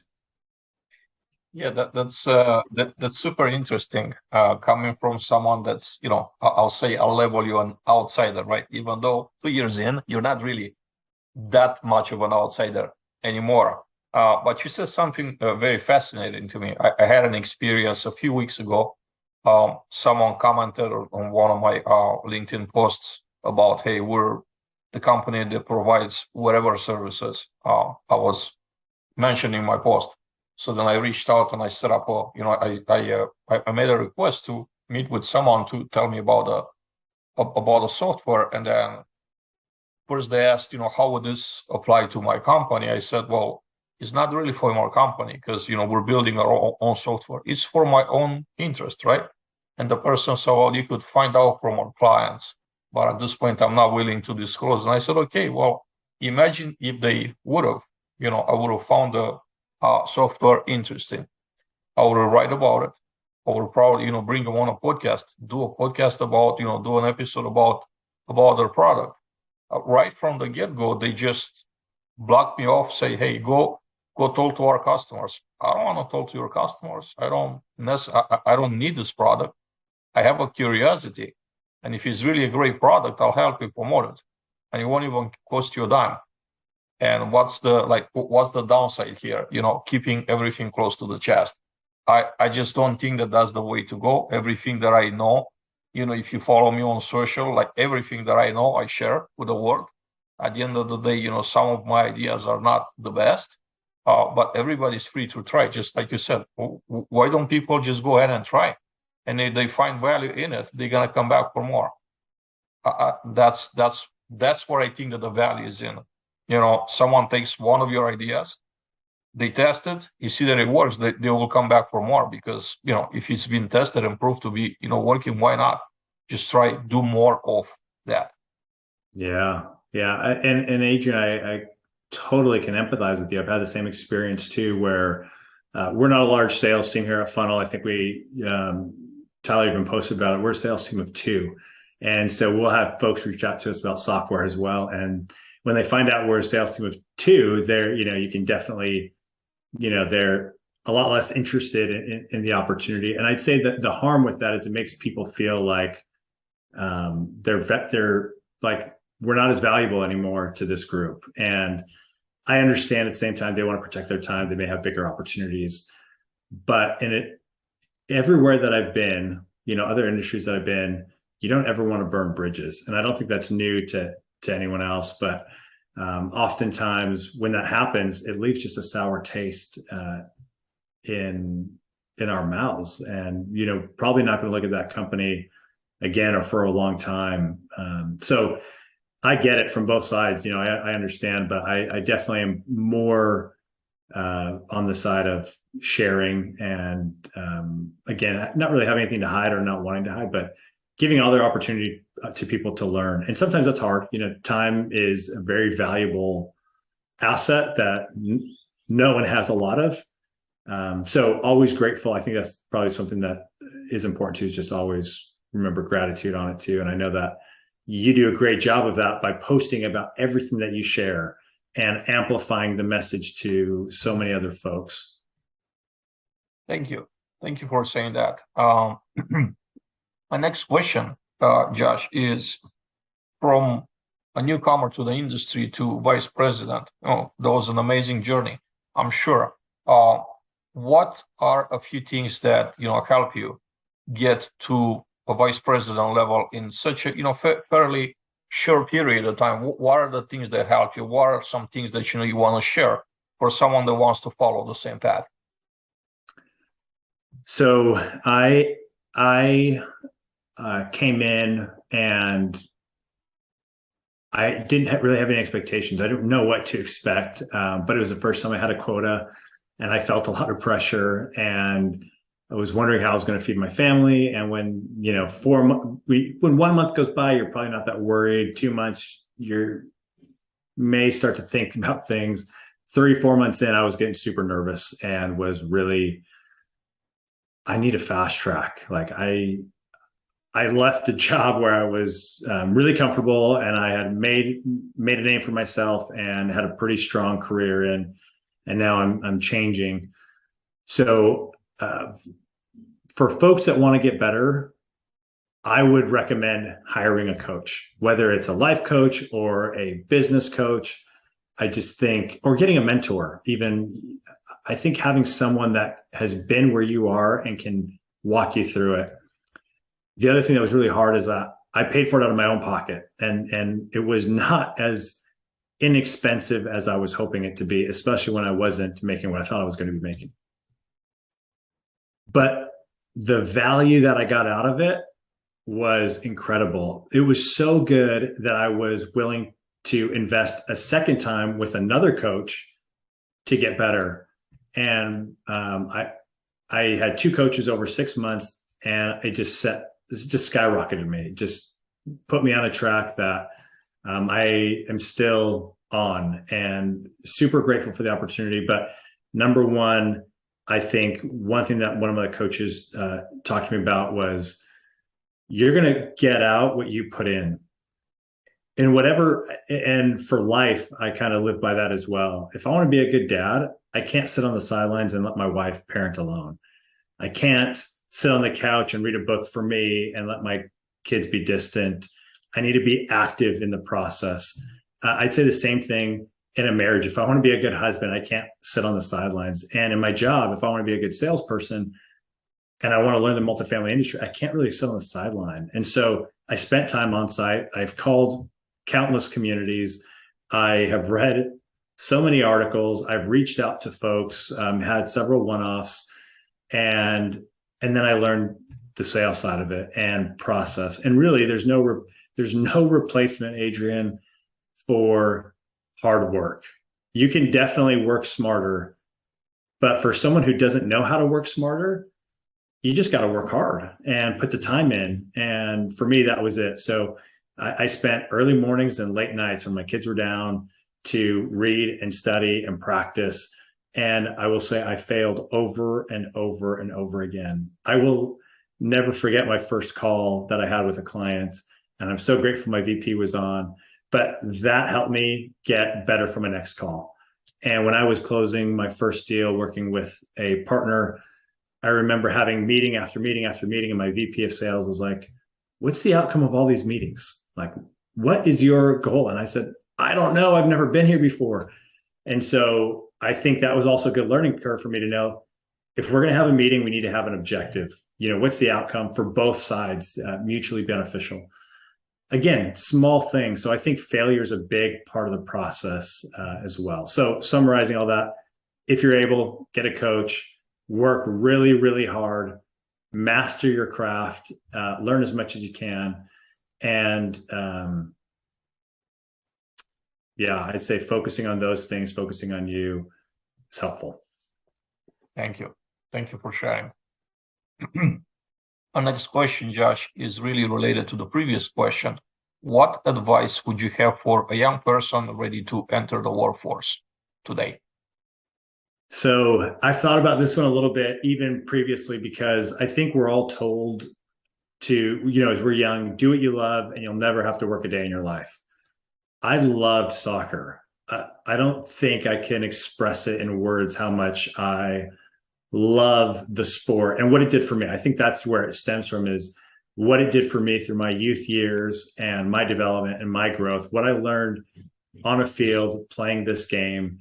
Yeah, that's super interesting. Coming from someone that's, I'll label you an outsider, right? Even though 2 years in, you're not really that much of an outsider anymore. But you said something very fascinating to me. I had an experience a few weeks ago. Someone commented on one of my LinkedIn posts about, "Hey, we're the company that provides whatever services." I was mentioning my post. So then I reached out and I set up I made a request to meet with someone to tell me about the software. And then first they asked, how would this apply to my company? I said, well, it's not really for my company because, we're building our own software. It's for my own interest, right? And the person said, well, you could find out from our clients, but at this point, I'm not willing to disclose. And I said, okay, well, imagine if they would have, I would have found the software interesting. I would write about it. I would probably, bring them on a podcast, do a podcast about, do an episode about their product. Right from the get-go, they just block me off, say, "Hey, go talk to our customers." I don't want to talk to your customers. I don't need this product. I have a curiosity. And if it's really a great product, I'll help you promote it. and it won't even cost you a dime. And what's the downside here? Keeping everything close to the chest. I just don't think that that's the way to go. Everything that I know, if you follow me on social, like everything that I know, I share with the world. At the end of the day, some of my ideas are not the best, but everybody's free to try. Just like you said, why don't people just go ahead and try? And if they find value in it, they're gonna come back for more. That's where I think that the value is in. Someone takes one of your ideas, they test it, you see that it works, they will come back for more, because if it's been tested and proved to be working, why not just try do more of that?
Yeah. And Adrian, I totally can empathize with you. I've had the same experience too, where we're not a large sales team here at Funnel. I think Tyler even posted about it. We're a sales team of 2. And so we'll have folks reach out to us about software as well. And when they find out we're a sales team of 2, they're, you can definitely, they're a lot less interested in the opportunity. And I'd say that the harm with that is it makes people feel like they're like, we're not as valuable anymore to this group. And I understand at the same time, they want to protect their time. They may have bigger opportunities, but everywhere that I've been, other industries that I've been, you don't ever want to burn bridges. And I don't think that's new to anyone else, but oftentimes when that happens, it leaves just a sour taste in our mouths, and probably not going to look at that company again or for a long time. So I get it from both sides. I understand, but I definitely am more on the side of sharing and again, not really having anything to hide or not wanting to hide, but giving other opportunity to people to learn. And sometimes that's hard. Time is a very valuable asset that no one has a lot of. So always grateful. I think that's probably something that is important too, is just always remember gratitude on it too. And I know that you do a great job of that by posting about everything that you share and amplifying the message to so many other folks.
Thank you. Thank you for saying that. My next question, Josh, is from a newcomer to the industry to vice president. Oh, that was an amazing journey, I'm sure. What are a few things that help you get to a vice president level in such a fairly short period of time? What are the things that help you? What are some things that you want to share for someone that wants to follow the same path?
So I came in and I didn't really have any expectations. I didn't know what to expect, but it was the first time I had a quota, and I felt a lot of pressure, and I was wondering how I was going to feed my family. And when, when 1 month goes by, you're probably not that worried. 2 months, you may start to think about things. 3-4 months in, I was getting super nervous and was really, I need a fast track. Like I left a job where I was really comfortable, and I had made a name for myself and had a pretty strong career in, and now I'm changing. So for folks that want to get better, I would recommend hiring a coach, whether it's a life coach or a business coach. I just think, or getting a mentor, even. I think having someone that has been where you are and can walk you through it. The other thing that was really hard is that I paid for it out of my own pocket, and it was not as inexpensive as I was hoping it to be, especially when I wasn't making what I thought I was going to be making. But the value that I got out of it was incredible. It was so good that I was willing to invest a second time with another coach to get better. And I had 2 coaches over 6 months, and it just skyrocketed me. It just put me on a track that I am still on, and super grateful for the opportunity. But number one, I think one thing that one of my coaches talked to me about was, you're going to get out what you put in. And whatever, and for life, I kind of live by that as well. If I want to be a good dad, I can't sit on the sidelines and let my wife parent alone. I can't sit on the couch and read a book for me and let my kids be distant. I need to be active in the process. I'd say the same thing in a marriage. If I want to be a good husband, I can't sit on the sidelines. And in my job, if I want to be a good salesperson and I want to learn the multifamily industry, I can't really sit on the sideline. And so I spent time on site. I've called countless communities. I have read so many articles. I've reached out to folks, had several one-offs, and then I learned the sales side of it and process. And really, there's no replacement, Adrian, for hard work. You can definitely work smarter, but for someone who doesn't know how to work smarter, you just got to work hard and put the time in. And for me, that was it. So I spent early mornings and late nights when my kids were down to read and study and practice. And I will say I failed over and over and over again. I will never forget my first call that I had with a client. And I'm so grateful my VP was on, but that helped me get better for my next call. And when I was closing my first deal working with a partner, I remember having meeting after meeting after meeting, and my VP of sales was like, "What's the outcome of all these meetings? Like, what is your goal?" And I said, "I don't know. I've never been here before." And so I think that was also a good learning curve for me to know, if we're going to have a meeting, we need to have an objective. What's the outcome for both sides, mutually beneficial? Again, small things. So I think failure is a big part of the process as well. So summarizing all that, if you're able, get a coach, work really, really hard, master your craft, learn as much as you can. And I'd say focusing on those things, focusing on you is helpful.
Thank you. Thank you for sharing. Our next question, Josh, is really related to the previous question. What advice would you have for a young person ready to enter the workforce today?
So I've thought about this one a little bit, even previously, because I think we're all told to, as we're young, do what you love and you'll never have to work a day in your life. I loved soccer. I don't think I can express it in words how much I love the sport and what it did for me. I think that's where it stems from, is what it did for me through my youth years and my development and my growth. What I learned on a field playing this game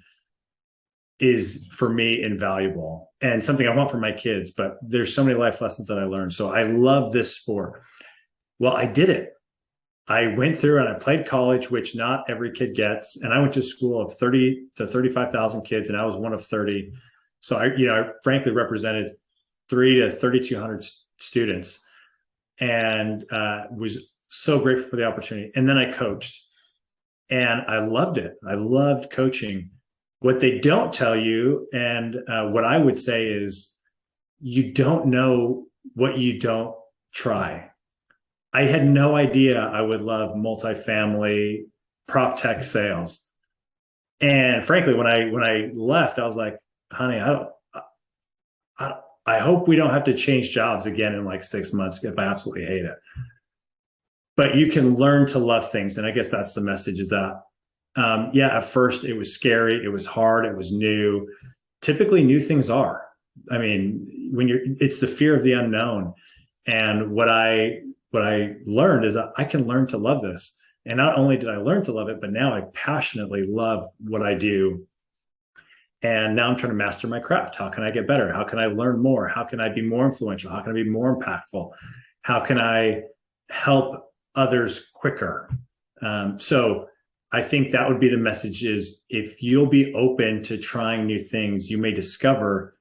is, for me, invaluable and something I want for my kids. But there's so many life lessons that I learned. So I love this sport. Well, I did it. I went through and I played college, which not every kid gets. And I went to a school of 30 to 35,000 kids, and I was one of 30. So I frankly represented 300 to 3,200 students, and was so grateful for the opportunity. And then I coached, and I loved it. I loved coaching. What they don't tell you, and what I would say is, you don't know what you don't try. I had no idea I would love multifamily prop tech sales. And frankly, when I left, I was like, honey, I hope we don't have to change jobs again in like 6 months if I absolutely hate it. But you can learn to love things. And I guess that's the message, is that, at first it was scary. It was hard. It was new. Typically new things are. I mean, it's the fear of the unknown. And what I learned is that I can learn to love this. And not only did I learn to love it, but now I passionately love what I do. And now I'm trying to master my craft. How can I get better? How can I learn more? How can I be more influential? How can I be more impactful? How can I help others quicker? So I think that would be the message, is if you'll be open to trying new things, you may discover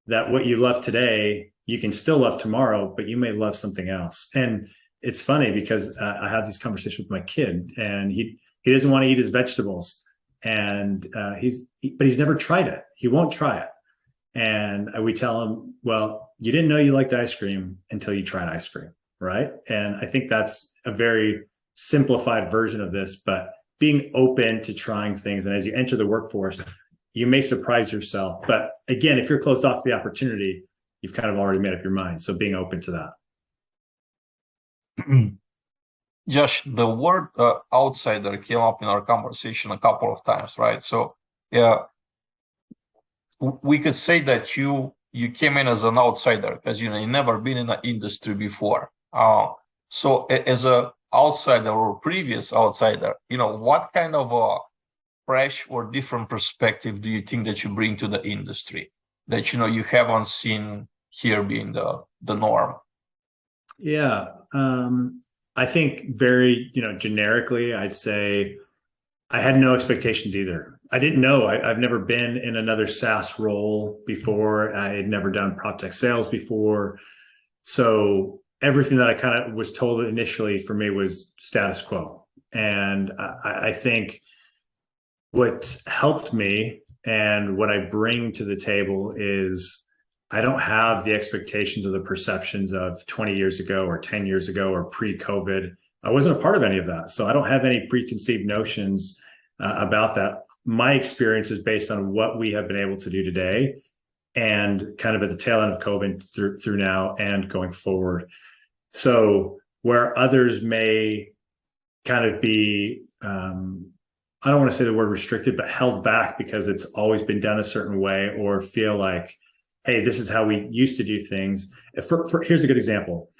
that what you love today, you can still love tomorrow, but you may love something else. And it's funny because I have these conversations with my kid, and he doesn't want to eat his vegetables, and but he's never tried it. He won't try it. And we tell him, well, you didn't know you liked ice cream until you tried ice cream, right? And I think that's a very simplified version of this, but being open to trying things. And as you enter the workforce, you may surprise yourself. But again, if you're closed off to the opportunity, you've kind of already made up your mind. So being open to that.
Josh, the word outsider came up in our conversation a couple of times, right? So we could say that you came in as an outsider because you never been in an industry before. So as an outsider or previous outsider, what kind of a fresh or different perspective do you think that you bring to the industry that you haven't seen here being the norm?
Yeah. I think very, generically, I'd say I had no expectations either. I didn't know. I've never been in another SaaS role before. I had never done prop tech sales before. So everything that I kind of was told initially for me was status quo. And I think what helped me and what I bring to the table is I don't have the expectations or the perceptions of 20 years ago or 10 years ago or pre-COVID. I wasn't a part of any of that. So I don't have any preconceived notions about that. My experience is based on what we have been able to do today and kind of at the tail end of COVID through now and going forward. So where others may kind of be, I don't want to say the word restricted, but held back because it's always been done a certain way, or feel like, hey, this is how we used to do things. Here's a good example.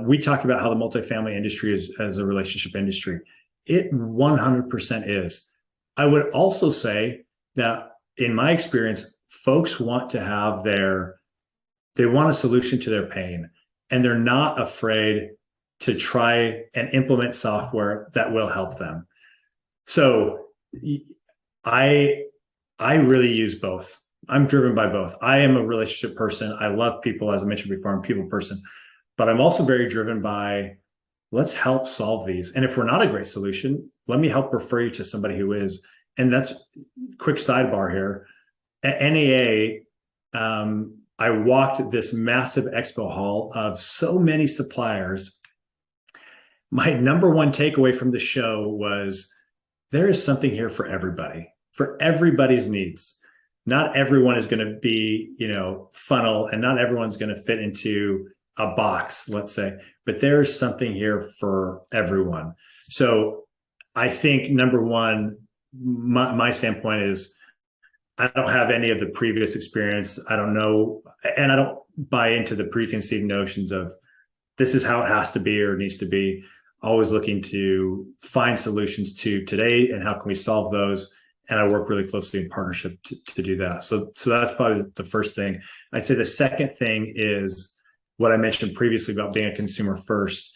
We talk about how the multifamily industry is as a relationship industry. It 100% is. I would also say that in my experience, folks want to have they want a solution to their pain, and they're not afraid to try and implement software that will help them. So I really use both. I'm driven by both. I am a relationship person. I love people, as I mentioned before. I'm a people person, but I'm also very driven by let's help solve these. And if we're not a great solution, let me help refer you to somebody who is. And that's quick sidebar here. At NAA, I walked this massive expo hall of so many suppliers. My number one takeaway from the show was there is something here for everybody, for everybody's needs. Not everyone is going to be, funnel, and not everyone's going to fit into a box, let's say, but there is something here for everyone. So I think number one, my standpoint is I don't have any of the previous experience. I don't know, and I don't buy into the preconceived notions of this is how it has to be or needs to be. Always looking to find solutions to today and how can we solve those. And I work really closely in partnership to do that. So that's probably the first thing. I'd say the second thing is what I mentioned previously about being a consumer first.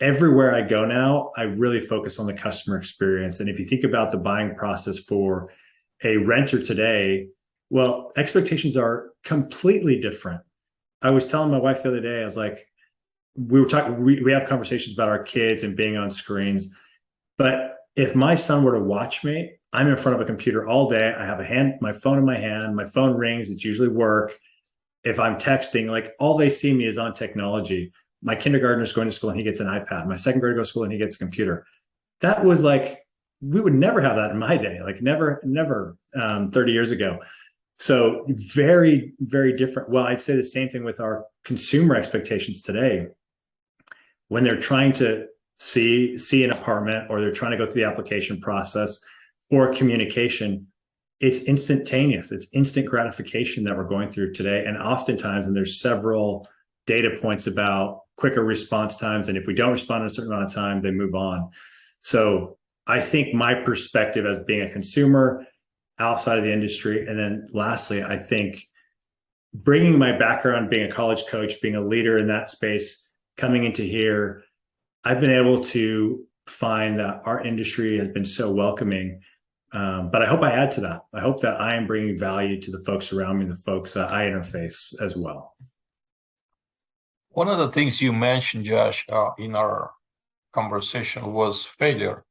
Everywhere I go now, I really focus on the customer experience. And if you think about the buying process for a renter today, well, expectations are completely different. I was telling my wife the other day, I was like, we were talking, we have conversations about our kids and being on screens. But if my son were to watch me, I'm in front of a computer all day. I have my phone in my hand, my phone rings, it's usually work. If I'm texting, like all they see me is on technology. My kindergartner's going to school and he gets an iPad. My second grader goes to school and he gets a computer. That was like, we would never have that in my day, like never 30 years ago. So very, very different. Well, I'd say the same thing with our consumer expectations today. When they're trying to see an apartment, or they're trying to go through the application process or communication, it's instantaneous. It's instant gratification that we're going through today. And oftentimes, and there's several data points about quicker response times. And if we don't respond in a certain amount of time, they move on. So I think my perspective as being a consumer outside of the industry, and then lastly, I think bringing my background, being a college coach, being a leader in that space, coming into here, I've been able to find that our industry has been so welcoming. But I hope I add to that. I hope that I am bringing value to the folks around me, the folks that I interface as well.
One of the things you mentioned, Josh, in our conversation was failure.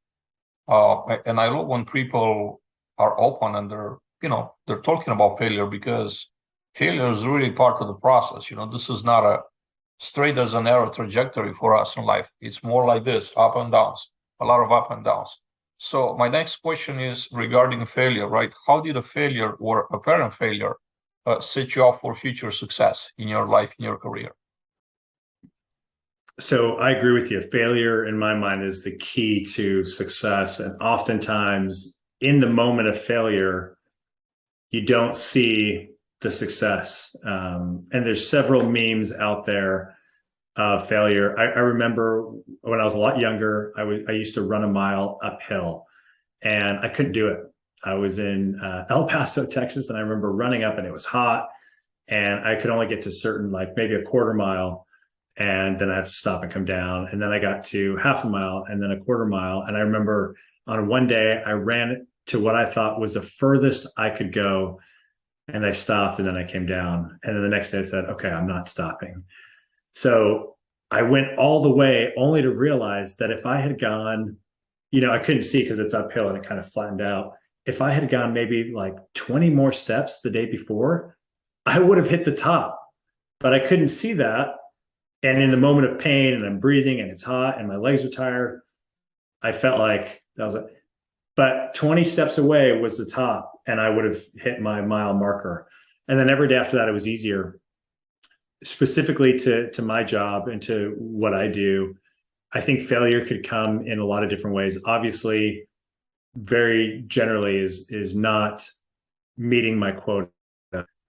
And I love when people are open and they're talking about failure, because failure is really part of the process. This is not a straight as an arrow trajectory for us in life. It's more like this, up and downs, a lot of up and downs. So my next question is regarding failure, right? How did a failure or apparent failure set you up for future success in your life, in your career?
So I agree with you. Failure, in my mind, is the key to success. And oftentimes, in the moment of failure, you don't see the success. And there's several memes out there failure. I remember when I was a lot younger, I used to run a mile uphill, and I couldn't do it. I was in El Paso, Texas, and I remember running up, and it was hot, and I could only get to certain, like maybe a quarter mile, and then I have to stop and come down. And then I got to half a mile and then a quarter mile. And I remember on one day I ran to what I thought was the furthest I could go, and I stopped, and then I came down. And then the next day I said, okay, I'm not stopping. So I went all the way only to realize that if I had gone, I couldn't see because it's uphill and it kind of flattened out. If I had gone maybe like 20 more steps the day before, I would have hit the top, but I couldn't see that. And in the moment of pain, and I'm breathing and it's hot and my legs are tired, I felt like that was it. But 20 steps away was the top, and I would have hit my mile marker. And then every day after that, it was easier. Specifically to my job and to what I do, I think failure could come in a lot of different ways. Obviously, very generally is not meeting my quota.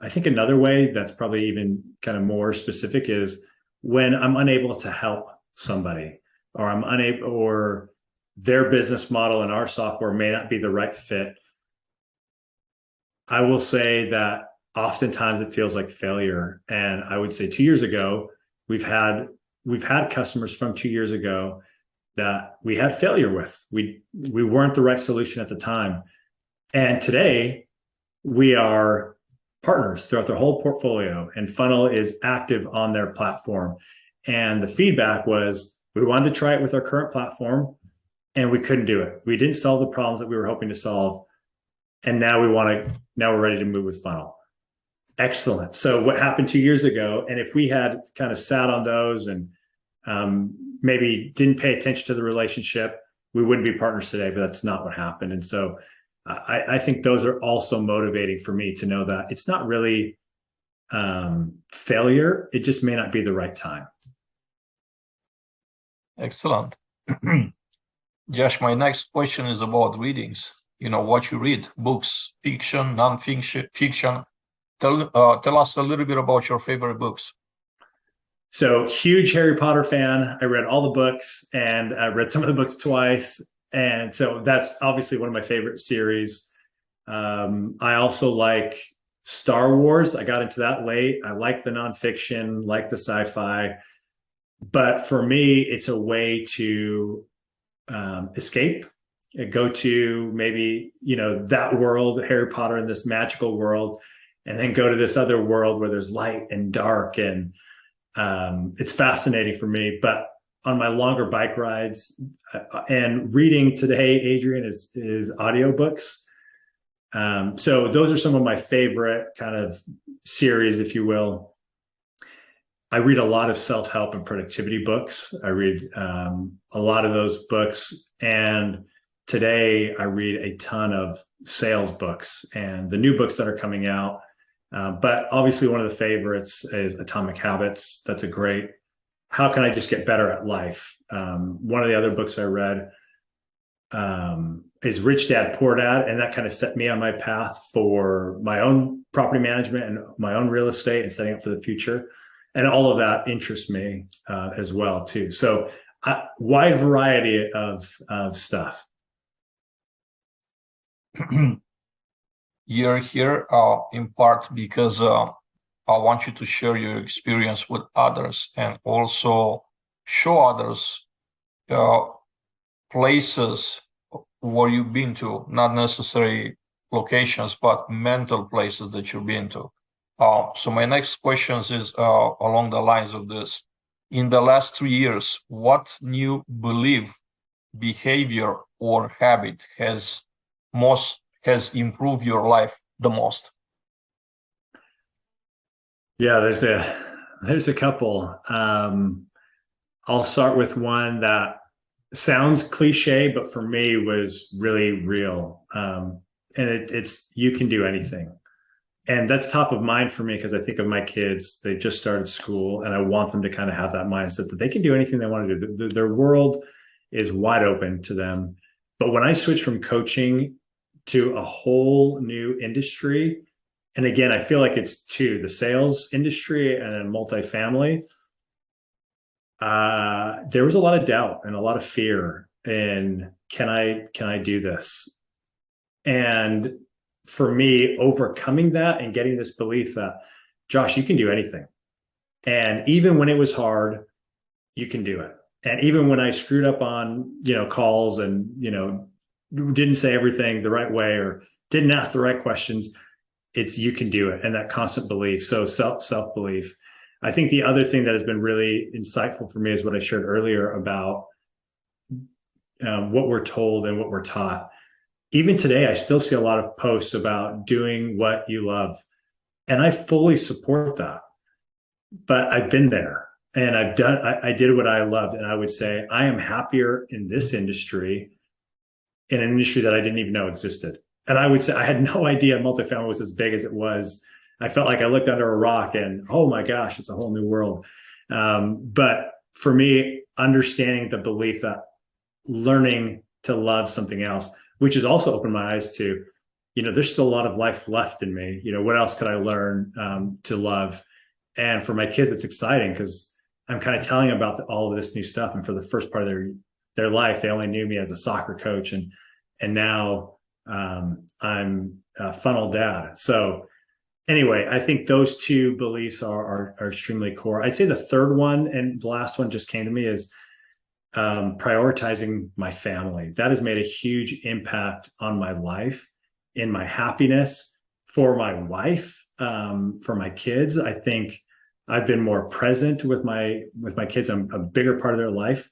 I think another way that's probably even kind of more specific is when I'm unable to help somebody, or I'm unable, or their business model and our software may not be the right fit. I will say that oftentimes it feels like failure. And I would say 2 years ago, we've had customers from 2 years ago that we had failure with. We weren't the right solution at the time. And today we are partners throughout their whole portfolio, and Funnel is active on their platform. And the feedback was, we wanted to try it with our current platform and we couldn't do it. We didn't solve the problems that we were hoping to solve. And now we're ready to move with Funnel. Excellent. So what happened 2 years ago, and if we had kind of sat on those and maybe didn't pay attention to the relationship, we wouldn't be partners today, but that's not what happened. And so I think those are also motivating for me to know that it's not really failure. It just may not be the right time.
Excellent. Josh, my next question is about readings. What you read, books, fiction, non-fiction. Tell us a little bit about your favorite books.
So, huge Harry Potter fan. I read all the books, and I read some of the books twice. And so that's obviously one of my favorite series. I also like Star Wars. I got into that late. I like the nonfiction, like the sci-fi. But for me, it's a way to escape, go to maybe, that world, Harry Potter, in this magical world, and then go to this other world where there's light and dark. And it's fascinating for me. But on my longer bike rides and reading today, Adrian, is audiobooks. So those are some of my favorite kind of series, if you will. I read a lot of self-help and productivity books. I read a lot of those books. And today I read a ton of sales books and the new books that are coming out. But obviously one of the favorites is Atomic Habits. That's a great, how can I just get better at life? One of the other books I read is Rich Dad, Poor Dad. And that kind of set me on my path for my own property management and my own real estate and setting up for the future. And all of that interests me as well, too. So wide variety of stuff.
You're here in part because I want you to share your experience with others and also show others places where you've been to, not necessarily locations, but mental places that you've been to. So my next question is along the lines of this. In the last 3 years, what new belief, behavior, or habit has improved your life the most?
Yeah, there's a couple. I'll start with one that sounds cliche, but for me was really real. And it's you can do anything. And that's top of mind for me because I think of my kids. They just started school, and I want them to kind of have that mindset that they can do anything they want to do. Their world is wide open to them. But when I switched from coaching to a whole new industry, and again, I feel like it's the sales industry and then multifamily, There was a lot of doubt and a lot of fear in can I do this? And for me, overcoming that and getting this belief that, Josh, you can do anything. And even when it was hard, you can do it. And even when I screwed up on, calls and, didn't say everything the right way or didn't ask the right questions, it's you can do it. And that constant belief. So self-belief. I think the other thing that has been really insightful for me is what I shared earlier about what we're told and what we're taught. Even today, I still see a lot of posts about doing what you love. And I fully support that. But I've been there and I did what I loved. And I would say I am happier in this industry, in an industry that I didn't even know existed. And I would say I had no idea multifamily was as big as it was. I felt like I looked under a rock and, oh my gosh, it's a whole new world. But for me, understanding the belief that learning to love something else, which has also opened my eyes to, there's still a lot of life left in me. What else could I learn to love? And for my kids, it's exciting because I'm kind of telling them about all of this new stuff. And for the first part of their life, they only knew me as a soccer coach. And now I'm a funnel dad. So anyway, I think those two beliefs are extremely core. I'd say the third one and the last one just came to me is prioritizing my family. That has made a huge impact on my life, in my happiness, for my wife, for my kids. I think I've been more present with my kids. I'm a bigger part of their life.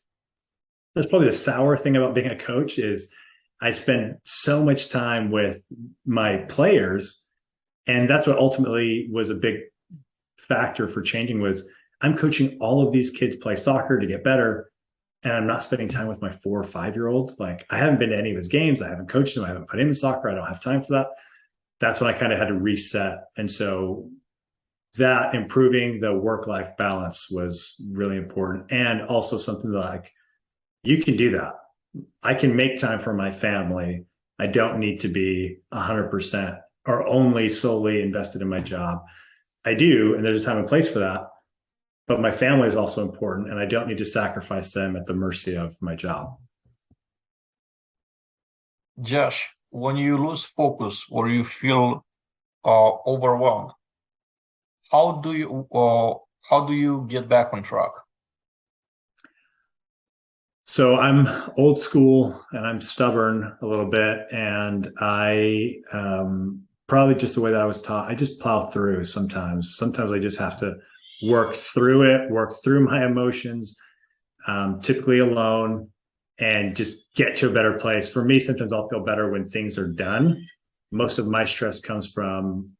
That's probably the sour thing about being a coach is I spend so much time with my players. And that's what ultimately was a big factor for changing was I'm coaching all of these kids play soccer to get better. And I'm not spending time with my 4 or 5-year-old. Like I haven't been to any of his games. I haven't coached him. I haven't put him in soccer. I don't have time for that. That's when I kind of had to reset. And so that improving the work-life balance was really important. And also something like, you can do that. I can make time for my family. I don't need to be 100% or only solely invested in my job. I do, and there's a time and place for that. But my family is also important, and I don't need to sacrifice them at the mercy of my job.
Josh, when you lose focus or you feel overwhelmed, how do you get back on track?
So I'm old school and I'm stubborn a little bit, and I probably just the way that I was taught, I just plow through sometimes. Sometimes I just have to work through my emotions, typically alone, and just get to a better place. For me, sometimes I'll feel better when things are done. Most of my stress comes from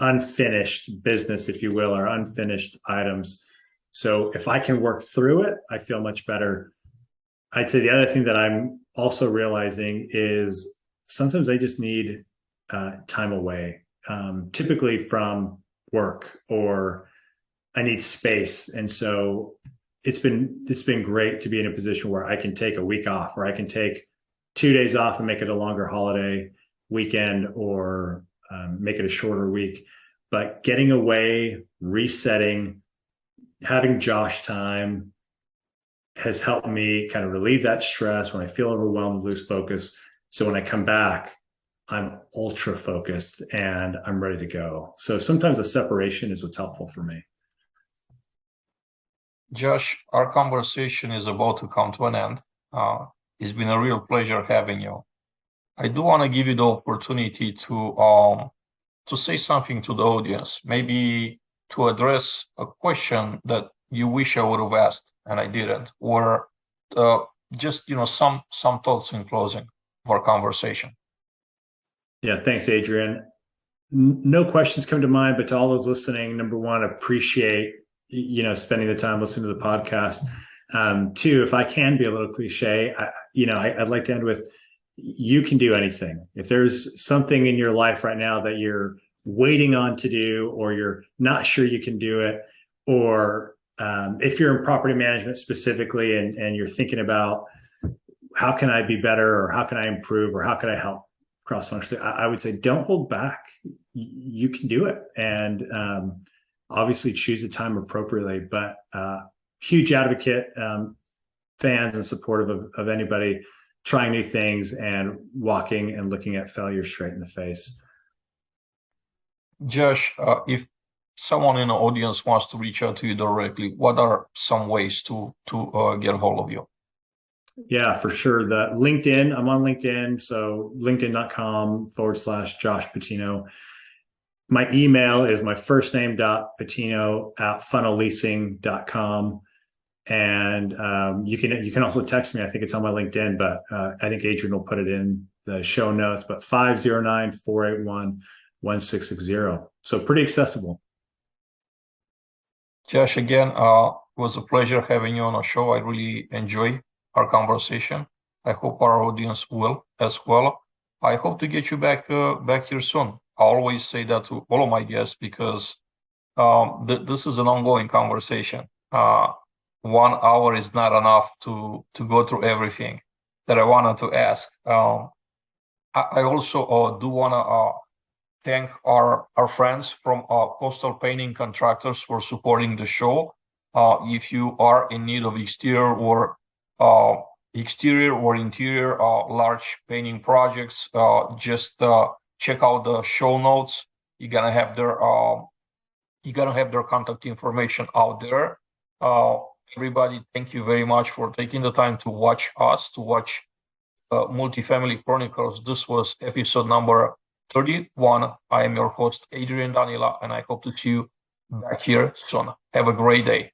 unfinished business, if you will, or unfinished items. So if I can work through it, I feel much better. I'd say the other thing that I'm also realizing is sometimes I just need time away, typically from work, or I need space. And so it's been great to be in a position where I can take a week off, or I can take 2 days off and make it a longer holiday weekend, or make it a shorter week. But getting away, resetting, having Josh time has helped me kind of relieve that stress when I feel overwhelmed, lose focus. So when I come back, I'm ultra focused and I'm ready to go. So sometimes the separation is what's helpful for me.
Josh, our conversation is about to come to an end. It's been a real pleasure having you. I do want to give you the opportunity to say something to the audience, maybe to address a question that you wish I would have asked and I didn't, or just some thoughts in closing of our conversation.
Yeah, thanks, Adrian. No questions come to mind, but to all those listening, number one, appreciate spending the time listening to the podcast. Two, if I can be a little cliche, I'd like to end with, you can do anything. If there's something in your life right now that you're waiting on to do, or you're not sure you can do it, or if you're in property management specifically and you're thinking about how can I be better, or how can I improve, or how can I help cross-functionally, I would say don't hold back. You can do it. And obviously choose the time appropriately, but huge advocate, fans and supportive of anybody trying new things and walking and looking at failure straight in the face.
Josh, if someone in the audience wants to reach out to you directly, what are some ways to get a hold of you?
Yeah, for sure. The LinkedIn, I'm on LinkedIn. So linkedin.com/Josh Patiño. My email is my first name .patino@funnelleasing.com. And you can also text me. I think it's on my LinkedIn, but I think Adrian will put it in the show notes, but 509-481-1660. So pretty accessible.
Josh, again, it was a pleasure having you on our show. I really enjoy our conversation. I hope our audience will as well. I hope to get you back here soon. I always say that to all of my guests because this is an ongoing conversation. 1 hour is not enough to go through everything that I wanted to ask. I also do want to thank our friends from Coastal Painting Contractors for supporting the show. If you are in need of exterior or interior large painting projects, just check out the show notes. You're gonna have their contact information out there. Everybody, thank you very much for taking the time to watch Multifamily Chronicles. This was episode number 31. I am your host, Adrian Danila, and I hope to see you back here soon. Have a great day.